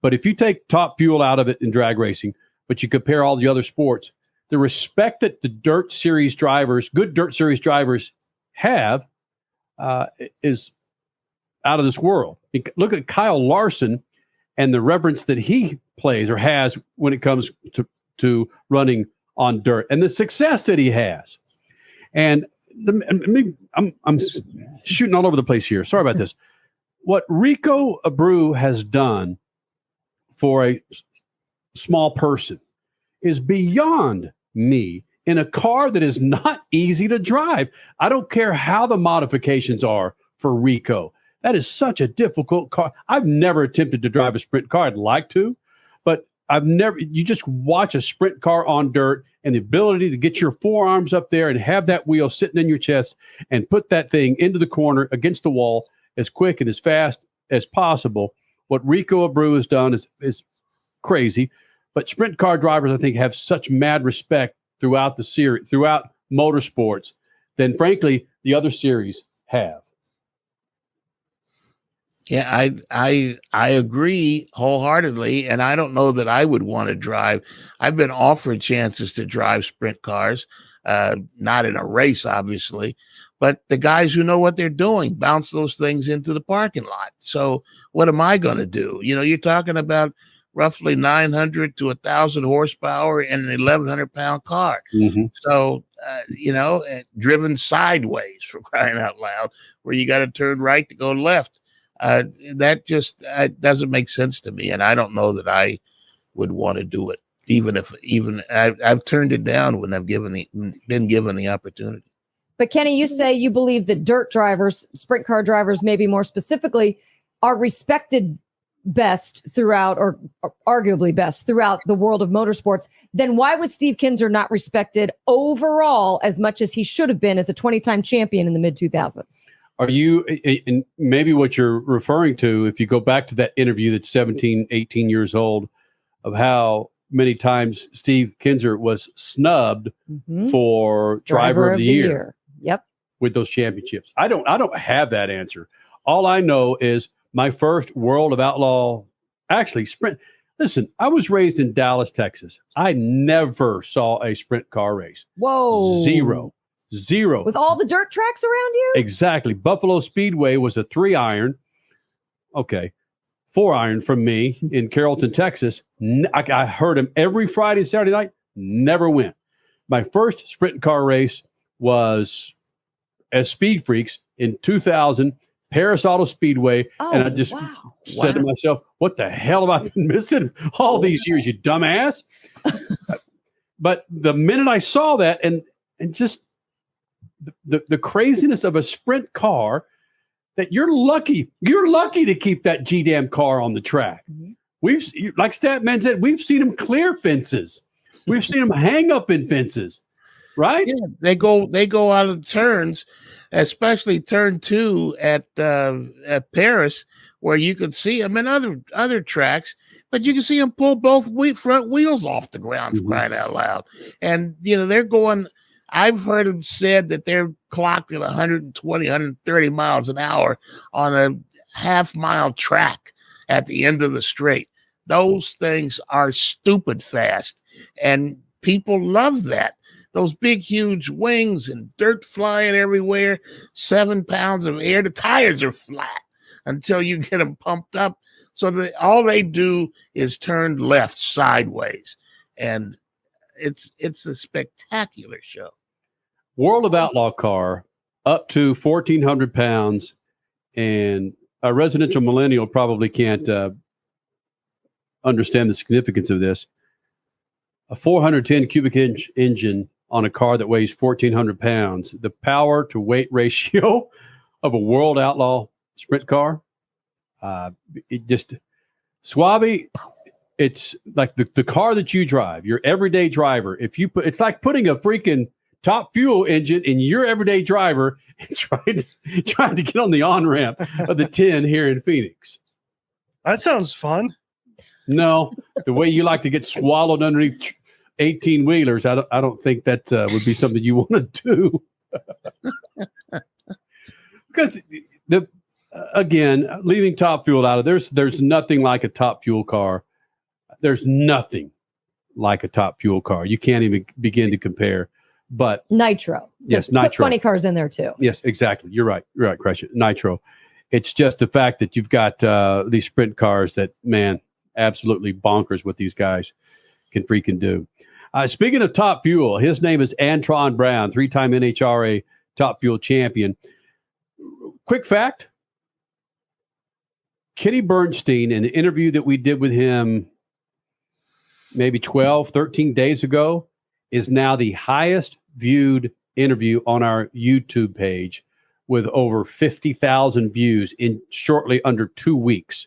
But if you take Top Fuel out of it in drag racing, but you compare all the other sports, the respect that the good dirt series drivers have is out of this world. Look at Kyle Larson and the reverence that he plays or has when it comes to running on dirt and the success that he has. And I'm shooting all over the place here. Sorry about this. what Rico Abreu has done for a small person is beyond me in a car that is not easy to drive. I don't care how the modifications are for Rico. That is such a difficult car. I've never attempted to drive a sprint car. I'd like to, but you just watch a sprint car on dirt and the ability to get your forearms up there and have that wheel sitting in your chest and put that thing into the corner against the wall as quick and as fast as possible. What Rico Abreu has done is crazy, but sprint car drivers, I think, have such mad respect throughout the series, throughout motorsports, than frankly the other series have. Yeah, I agree wholeheartedly, and I don't know that I would want to drive. I've been offered chances to drive sprint cars, not in a race, obviously, but the guys who know what they're doing bounce those things into the parking lot. So what am I going to do? You know, you're talking about roughly 900 to 1,000 horsepower in an 1,100-pound car. Mm-hmm. So, driven sideways, for crying out loud, where you got to turn right to go left. That just doesn't make sense to me, and I don't know that I would want to do it. Even I've turned it down when I've been given the opportunity. But Kenny, you say you believe that dirt drivers, sprint car drivers, maybe more specifically, are respected best throughout, or arguably best throughout the world of motorsports. Then why was Steve Kinser not respected overall as much as he should have been as a 20-time champion in the mid-2000s? Are you, and maybe what you're referring to, if you go back to that interview that's 17, 18 years old, of how many times Steve Kinser was snubbed for driver of the year. Yep. With those championships. I don't have that answer. All I know is my first World of Outlaw, actually sprint. Listen, I was raised in Dallas, Texas. I never saw a sprint car race. Whoa. Zero. With all the dirt tracks around you? Exactly. Buffalo Speedway was a 3-iron. Okay. 4-iron from me in Carrollton, Texas. I heard him every Friday and Saturday night. Never went. My first sprint car race was as SpeedFreaks in 2000, Paris Auto Speedway. And I just said to myself, what the hell have I been missing all these years, you dumbass? But the minute I saw that and just the craziness of a sprint car, that you're lucky to keep that G-damn car on the track. We've, like Statt Mann said, we've seen them clear fences. We've seen them hang up in fences, right? Yeah, they go out of turns, especially turn 2 at Paris, where you could see them in other tracks, but you can see them pull both front wheels off the ground, for crying out loud. And they're going. I've heard them said that they're clocked at 120, 130 miles an hour on a half-mile track at the end of the straight. Those things are stupid fast, and people love that. Those big, huge wings and dirt flying everywhere, 7 pounds of air. The tires are flat until you get them pumped up. So all they do is turn left sideways, and it's a spectacular show. World of Outlaw car up to 1,400 pounds, and a residential millennial probably can't understand the significance of this. A 410 cubic inch engine on a car that weighs 1,400 pounds. The power to weight ratio of a World Outlaw sprint car. It just, Suave, it's like the car that you drive, your everyday driver. It's like putting a freaking Top Fuel engine in your everyday driver and trying to get on the on-ramp of the 10 here in Phoenix. That sounds fun. No, the way you like to get swallowed underneath 18-wheelers, I don't think that would be something you want to do. Because again, leaving Top Fuel out of there's nothing like a Top Fuel car. There's nothing like a Top Fuel car. You can't even begin to compare. But Nitro. Yes, Nitro. Put funny cars in there too. Yes, exactly. You're right, Crush It. Nitro. It's just the fact that you've got these sprint cars that, man, absolutely bonkers what these guys can freaking do. Speaking of Top Fuel, his name is Antron Brown, 3-time NHRA Top Fuel champion. Quick fact, Kenny Bernstein, in the interview that we did with him maybe 12, 13 days ago, is now the highest viewed interview on our YouTube page with over 50,000 views in shortly under 2 weeks.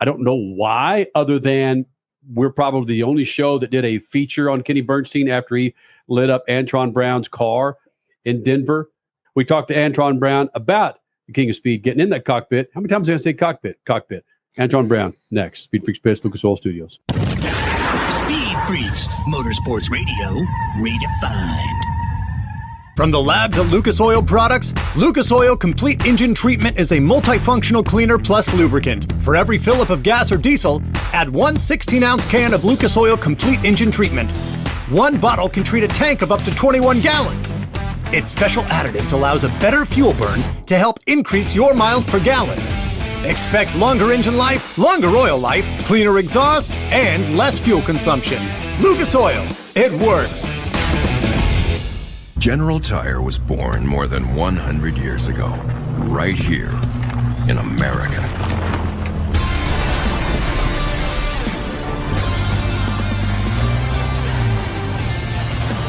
I don't know why, other than we're probably the only show that did a feature on Kenny Bernstein after he lit up Antron Brown's car in Denver. We talked to Antron Brown about the King of Speed getting in that cockpit. How many times did I say cockpit? Cockpit. Antron Brown, next. Speed Freaks Best, Lucas Oil Studios. Speed Freaks, Motorsports Radio, redefined. From the labs at Lucas Oil Products, Lucas Oil Complete Engine Treatment is a multifunctional cleaner plus lubricant. For every fill-up of gas or diesel, add one 16-ounce can of Lucas Oil Complete Engine Treatment. One bottle can treat a tank of up to 21 gallons. Its special additives allows a better fuel burn to help increase your miles per gallon. Expect longer engine life, longer oil life, cleaner exhaust, and less fuel consumption. Lucas Oil, it works. General Tire was born more than 100 years ago, right here in America.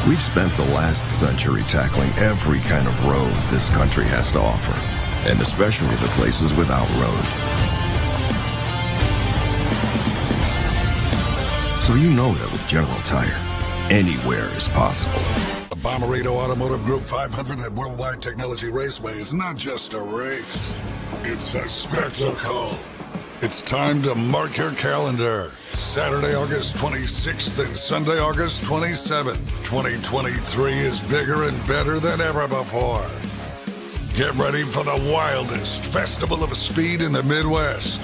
We've spent the last century tackling every kind of road this country has to offer, and especially the places without roads. So you know that with General Tire, anywhere is possible. The Bommarito Automotive Group 500 at Worldwide Technology Raceway is not just a race, it's a spectacle. It's time to mark your calendar. Saturday, August 26th and Sunday, August 27th. 2023 is bigger and better than ever before. Get ready for the wildest festival of speed in the Midwest.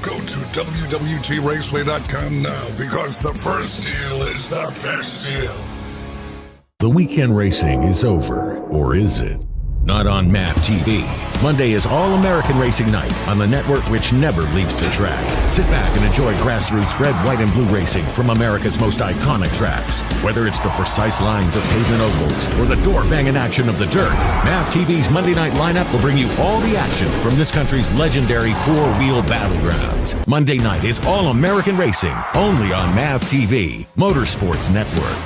Go to WWTRaceway.com now because the first deal is the best deal. The weekend racing is over, or is it? Not on MAP TV. Monday is All-American Racing Night on the network which never leaves the track. Sit back and enjoy grassroots red, white, and blue racing from America's most iconic tracks. Whether it's the precise lines of pavement ovals or the door-banging action of the dirt, MAP TV's Monday night lineup will bring you all the action from this country's legendary four-wheel battlegrounds. Monday night is All-American Racing, only on MAP TV, Motorsports Network.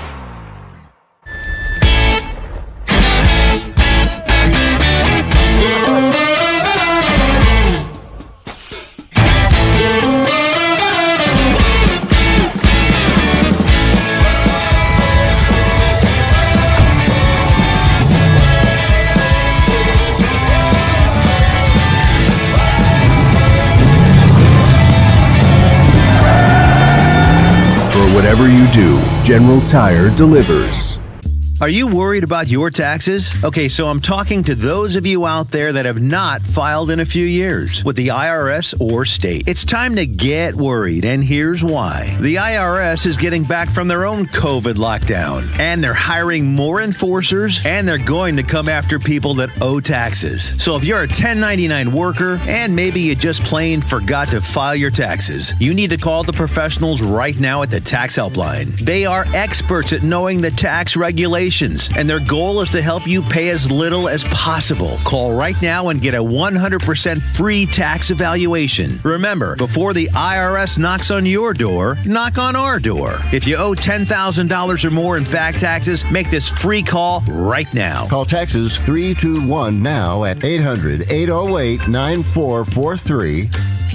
Whatever you do, General Tire delivers. Are you worried about your taxes? Okay, so I'm talking to those of you out there that have not filed in a few years with the IRS or state. It's time to get worried, and here's why. The IRS is getting back from their own COVID lockdown, and they're hiring more enforcers, and they're going to come after people that owe taxes. So if you're a 1099 worker, and maybe you just plain forgot to file your taxes, you need to call the professionals right now at the Tax Helpline. They are experts at knowing the tax regulations, and their goal is to help you pay as little as possible. Call right now and get a 100% free tax evaluation. Remember, before the IRS knocks on your door, knock on our door. If you owe $10,000 or more in back taxes, make this free call right now. Call Texas 321 now at 800-808-9443.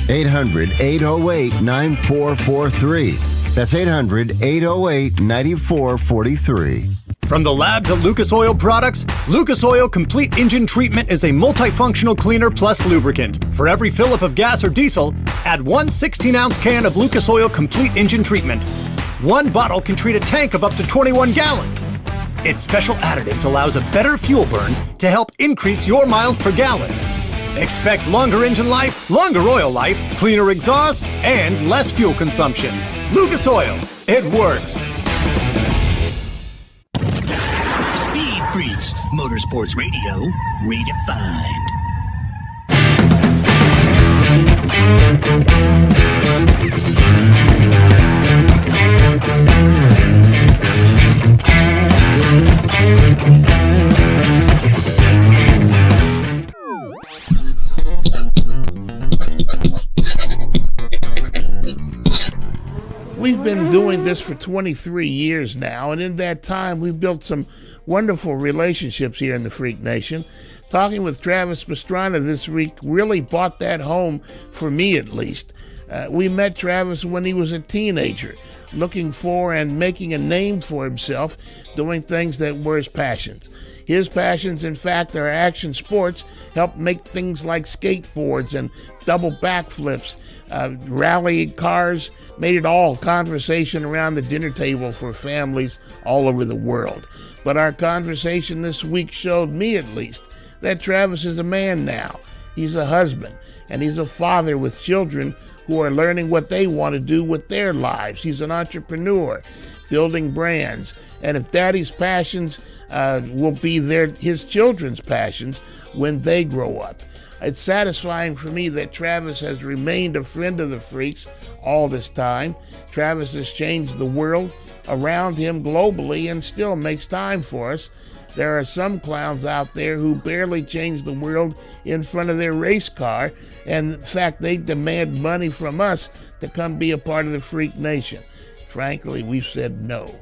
800-808-9443. That's 800-808-9443. From the labs at Lucas Oil Products, Lucas Oil Complete Engine Treatment is a multifunctional cleaner plus lubricant. For every fill-up of gas or diesel, add one 16-ounce can of Lucas Oil Complete Engine Treatment. One bottle can treat a tank of up to 21 gallons. Its special additives allows a better fuel burn to help increase your miles per gallon. Expect longer engine life, longer oil life, cleaner exhaust, and less fuel consumption. Lucas Oil, it works. Speed Freaks, Motorsports Radio, redefined. been doing this for 23 years now, and in that time, we've built some wonderful relationships here in the Freak Nation. Talking with Travis Pastrana this week really brought that home, for me at least. We met Travis when he was a teenager, looking for and making a name for himself, doing things that were his passions. His passions, in fact, are action sports, helped make things like skateboards and double backflips, rally cars, made it all conversation around the dinner table for families all over the world. But our conversation this week showed me, at least, that Travis is a man now. He's a husband, and he's a father with children who are learning what they want to do with their lives. He's an entrepreneur, building brands, and if Daddy's passions will be his children's passions when they grow up. It's satisfying for me that Travis has remained a friend of the Freaks all this time. Travis has changed the world around him globally and still makes time for us. There are some clowns out there who barely change the world in front of their race car, and in fact, they demand money from us to come be a part of the Freak Nation. Frankly, we've said no.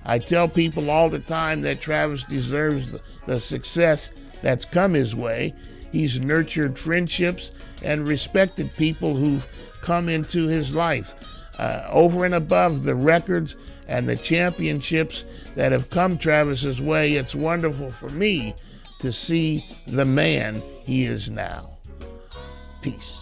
I tell people all the time that Travis deserves the success that's come his way. He's nurtured friendships and respected people who've come into his life. Over and above the records and the championships that have come Travis's way, it's wonderful for me to see the man he is now. Peace.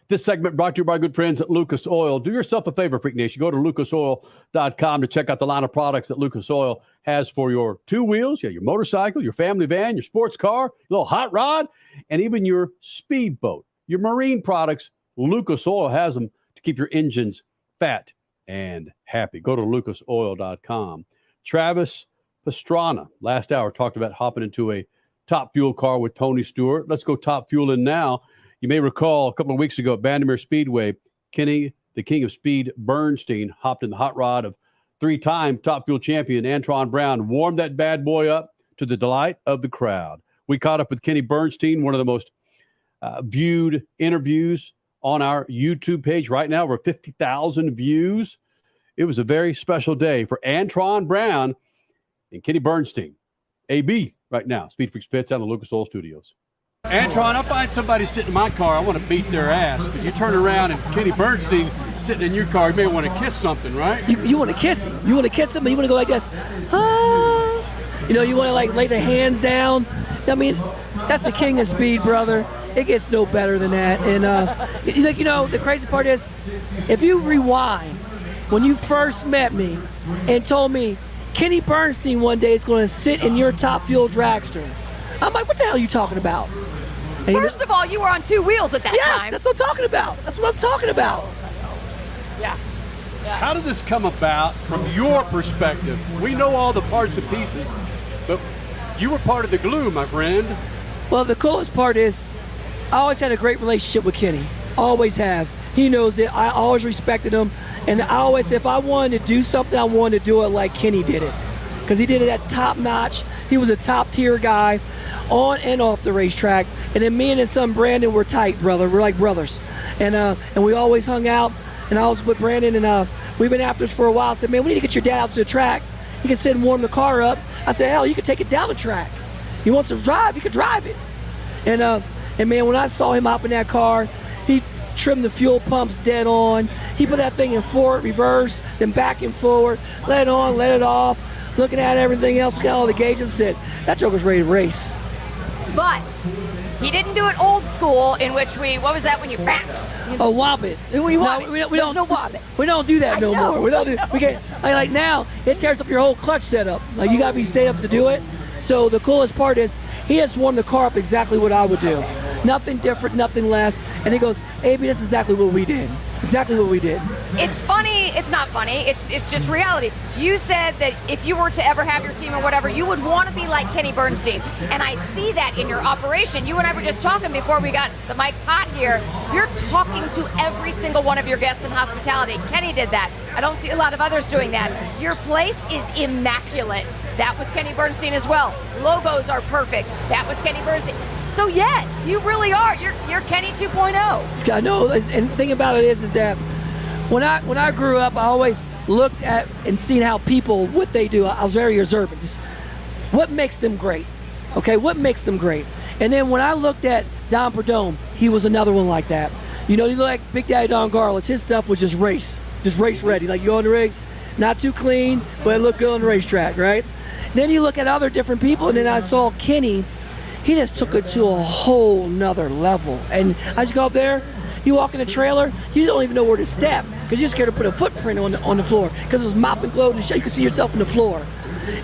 This segment brought to you by good friends at Lucas Oil. Do yourself a favor, Freak Nation. Go to lucasoil.com to check out the line of products that Lucas Oil has for your two wheels, your motorcycle, your family van, your sports car, your little hot rod, and even your speedboat. Your marine products, Lucas Oil has them to keep your engines fat and happy. Go to lucasoil.com. Travis Pastrana, last hour, talked about hopping into a Top Fuel car with Tony Stewart. Let's go Top Fueling now. You may recall a couple of weeks ago at Vandermeer Speedway, Kenny, the king of speed, Bernstein, hopped in the hot rod of three-time Top Fuel champion Antron Brown, warmed that bad boy up to the delight of the crowd. We caught up with Kenny Bernstein, one of the most viewed interviews on our YouTube page right now, over 50,000 views. It was a very special day for Antron Brown and Kenny Bernstein. AB right now, SpeedFreaks Pits out of the Lucas Oil Studios. Antron, I find somebody sitting in my car, I want to beat their ass, but you turn around and Kenny Bernstein sitting in your car, you may want to kiss something, right? You want to kiss him. You want to kiss him, but you want to go like this. Ah. You know, you want to like lay the hands down. I mean, that's the king of speed, brother. It gets no better than that. And, you know, the crazy part is, if you rewind, when you first met me and told me, Kenny Bernstein one day is going to sit in your Top Fuel dragster, I'm like, what the hell are you talking about? And First of all, you were on two wheels at that time. Yes, that's what I'm talking about. That's what I'm talking about. Yeah. How did this come about from your perspective? We know all the parts and pieces, but you were part of the glue, my friend. Well, the coolest part is I always had a great relationship with Kenny. Always have. He knows that. I always respected him. And I always, if I wanted to do something, I wanted to do it like Kenny did it. Because he did it at top notch. He was a top tier guy on and off the racetrack. And then me and his son Brandon were tight, brother. We're like brothers. And we always hung out. And I was with Brandon, and we've been after this for a while. I said, man, we need to get your dad out to the track. He can sit and warm the car up. I said, hell, you can take it down the track. He wants to drive, you can drive it. And man, when I saw him hop in that car, he trimmed the fuel pumps dead on. He put that thing in forward, reverse, then back and forward, let it on, let it off, looking at everything else, got all the gauges, said, that truck was ready to race. But he didn't do it old school, in which what was that when you bang? Oh, whop it. We don't no whop it. We don't do that no more. We can't, like now, it tears up your whole clutch setup. Like you gotta be stayed up to do it. So the coolest part is he just warmed the car up exactly what I would do. Nothing different, nothing less. And he goes, AB, that's exactly what we did. Exactly what we did. It's funny. It's not funny. It's just reality. You said that if you were to ever have your team or whatever, you would want to be like Kenny Bernstein. And I see that in your operation. You and I were just talking before we got the mics hot here. You're talking to every single one of your guests in hospitality. Kenny did that. I don't see a lot of others doing that. Your place is immaculate. That was Kenny Bernstein as well. Logos are perfect. That was Kenny Bernstein. So yes, you really are. You're Kenny 2.0. I know, and the thing about it is that when I grew up, I always looked at and seen how people, what they do. I was very observant. Just what makes them great? Okay, what makes them great? And then when I looked at Don Perdome, he was another one like that. You know, you look like Big Daddy Don Garlits. His stuff was just race ready. Like you go on the rig, not too clean, but it looked good on the racetrack, right? Then you look at other different people, and then I saw Kenny. He just took it to a whole nother level. And I just go up there, you walk in the trailer, you don't even know where to step because you're scared to put a footprint on the floor because it was mopping, gloating, and shit. You can see yourself on the floor.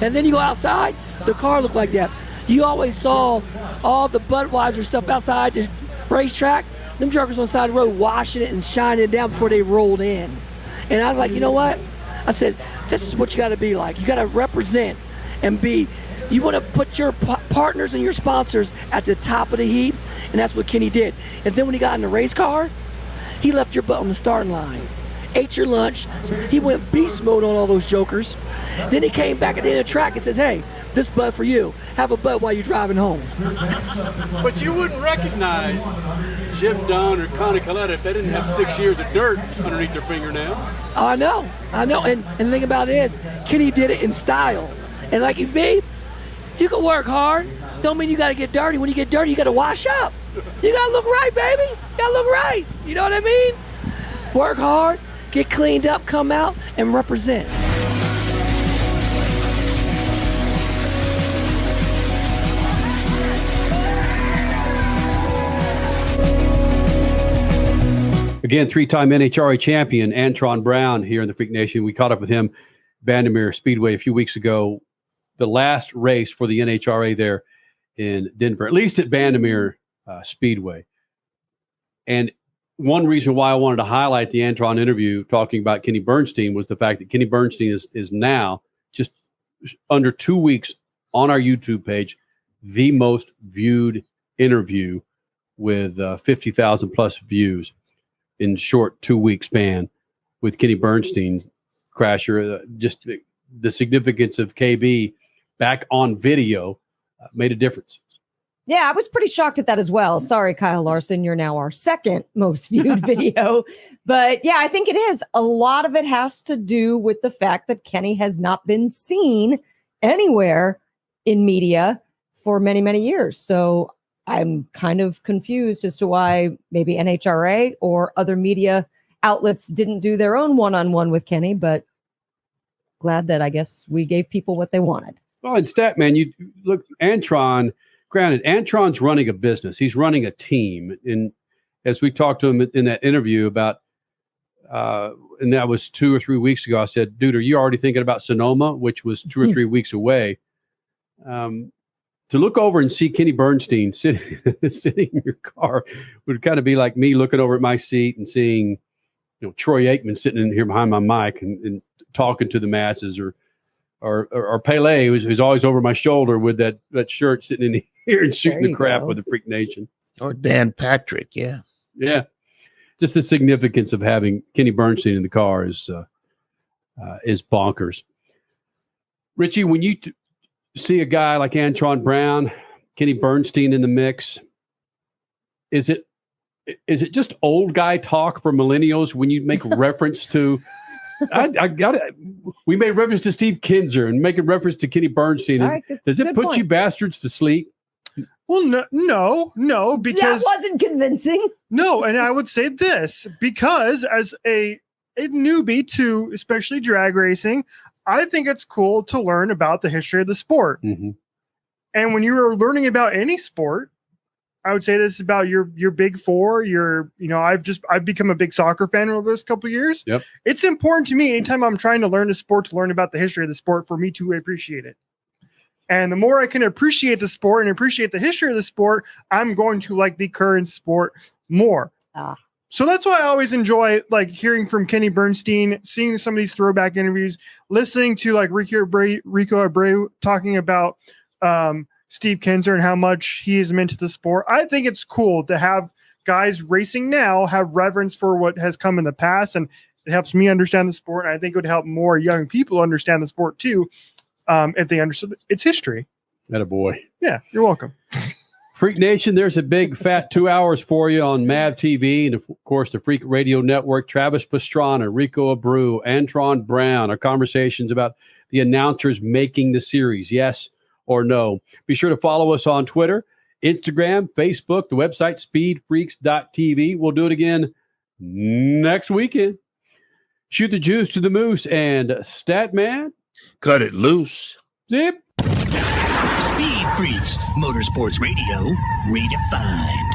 And then you go outside, the car looked like that. You always saw all the Budweiser stuff outside the racetrack. Them truckers on the side of the road washing it and shining it down before they rolled in. And I was like, you know what? I said, this is what you got to be like. You got to represent and be. You want to put your partners and your sponsors at the top of the heap, and that's what Kenny did. And then when he got in the race car, he left your butt on the starting line, ate your lunch. So he went beast mode on all those jokers. Then he came back at the end of the track and says, hey, this bud for you. Have a bud while you're driving home. But you wouldn't recognize Jim Dunn or Connie Coletta if they didn't have 6 years of dirt underneath their fingernails. I know. And the thing about it is, Kenny did it in style. And like me, you can work hard. Don't mean you got to get dirty. When you get dirty, you got to wash up. You got to look right, baby. You got to look right. You know what I mean? Work hard, get cleaned up, come out, and represent. Again, three-time NHRA champion Antron Brown here in the Freak Nation. We caught up with him, Vandermeer Speedway, a few weeks ago. The last race for the NHRA there in Denver, at least at Vandermeer Speedway. And one reason why I wanted to highlight the Antron interview talking about Kenny Bernstein was the fact that Kenny Bernstein is now, just under 2 weeks on our YouTube page, the most viewed interview with 50,000 plus views in short 2 week span with Kenny Bernstein, Crasher. Just the significance of KB back on video made a difference. Yeah, I was pretty shocked at that as well. Sorry, Kyle Larson, you're now our second most viewed video. But yeah, I think it is. A lot of it has to do with the fact that Kenny has not been seen anywhere in media for many, many years. So I'm kind of confused as to why maybe NHRA or other media outlets didn't do their own one-on-one with Kenny, but glad that I guess we gave people what they wanted. Well, and Statt Man, you look, Antron, granted, Antron's running a business. He's running a team. And as we talked to him in that interview about, and that was 2 or 3 weeks ago, I said, dude, are you already thinking about Sonoma, which was 2 or 3 weeks away? To look over and see Kenny Bernstein sitting in your car would kind of be like me looking over at my seat and seeing, Troy Aikman sitting in here behind my mic and talking to the masses, or Pele, who's always over my shoulder with that shirt, sitting in here and shooting the crap with the Freak Nation. Or Dan Patrick, yeah. Yeah. Just the significance of having Kenny Bernstein in the car is bonkers. Richie, when you see a guy like Antron Brown, Kenny Bernstein in the mix, is it just old guy talk for millennials when you make reference to I got it. We made reference to Steve Kinzer and making reference to Kenny Bernstein. Right, does it put you bastards to sleep? Well, no, because that wasn't convincing. No, and I would say this because as a newbie to especially drag racing, I think it's cool to learn about the history of the sport. Mm-hmm. And when you are learning about any sport, I would say this is about your big four. I've become a big soccer fan over this couple of years. Yep. It's important to me anytime I'm trying to learn a sport to learn about the history of the sport for me to appreciate it. And the more I can appreciate the sport and appreciate the history of the sport, I'm going to like the current sport more. So that's why I always enjoy like hearing from Kenny Bernstein, seeing some of these throwback interviews, listening to like Rico Abreu talking about Steve Kinzer and how much he is into the sport. I think it's cool to have guys racing now have reverence for what has come in the past, and it helps me understand the sport. And I think it would help more young people understand the sport too, if they understood its history. Attaboy. Yeah, you're welcome. Freak Nation, there's a big fat 2 hours for you on MAV TV and, of course, the Freak Radio Network. Travis Pastrana, Rico Abreu, Antron Brown, our conversations about the announcers making the series, yes or no. Be sure to follow us on Twitter, Instagram, Facebook, the website, speedfreaks.tv. We'll do it again next weekend. Shoot the juice to the moose and Statt Man. Cut it loose. Zip. Speed Freaks, Motorsports Radio, redefined.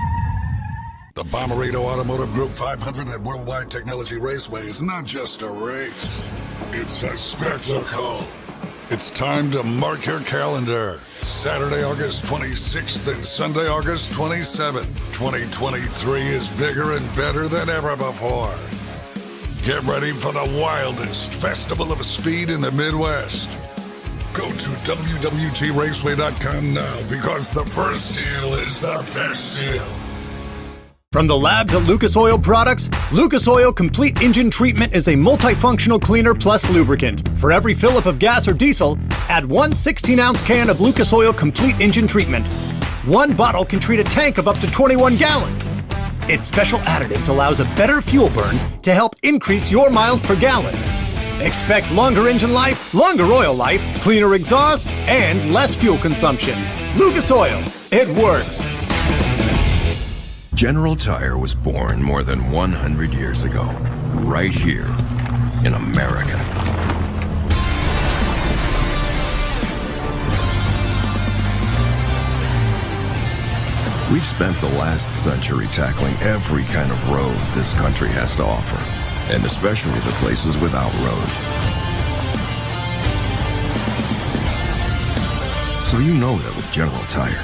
The Bommarito Automotive Group 500 at Worldwide Technology Raceway is not just a race, it's a spectacle. It's time to mark your calendar. Saturday, August 26th and Sunday, August 27th. 2023 is bigger and better than ever before. Get ready for the wildest festival of speed in the Midwest. Go to www.raceway.com now because the first deal is the best deal. From the labs at Lucas Oil Products, Lucas Oil Complete Engine Treatment is a multifunctional cleaner plus lubricant. For every fill-up of gas or diesel, add one 16-ounce can of Lucas Oil Complete Engine Treatment. One bottle can treat a tank of up to 21 gallons. Its special additives allows a better fuel burn to help increase your miles per gallon. Expect longer engine life, longer oil life, cleaner exhaust, and less fuel consumption. Lucas Oil, it works. General Tire was born more than 100 years ago, right here in America. We've spent the last century tackling every kind of road this country has to offer, and especially the places without roads. So you know that with General Tire,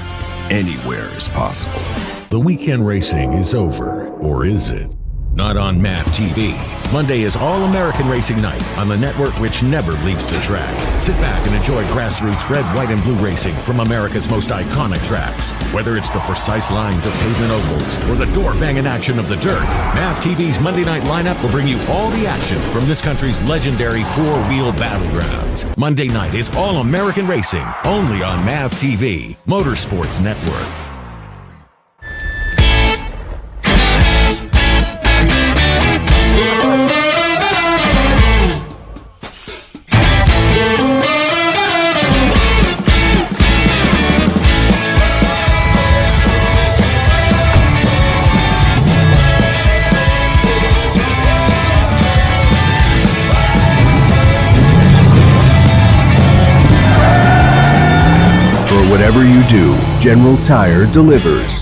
anywhere is possible. The weekend racing is over, or is it? Not on MAV TV. Monday is All-American Racing Night on the network which never leaves the track. Sit back and enjoy grassroots red, white, and blue racing from America's most iconic tracks. Whether it's the precise lines of pavement ovals or the door-banging action of the dirt, MAV TV's Monday night lineup will bring you all the action from this country's legendary four-wheel battlegrounds. Monday night is All-American Racing, only on MAV TV, Motorsports Network. Whatever you do, General Tire delivers.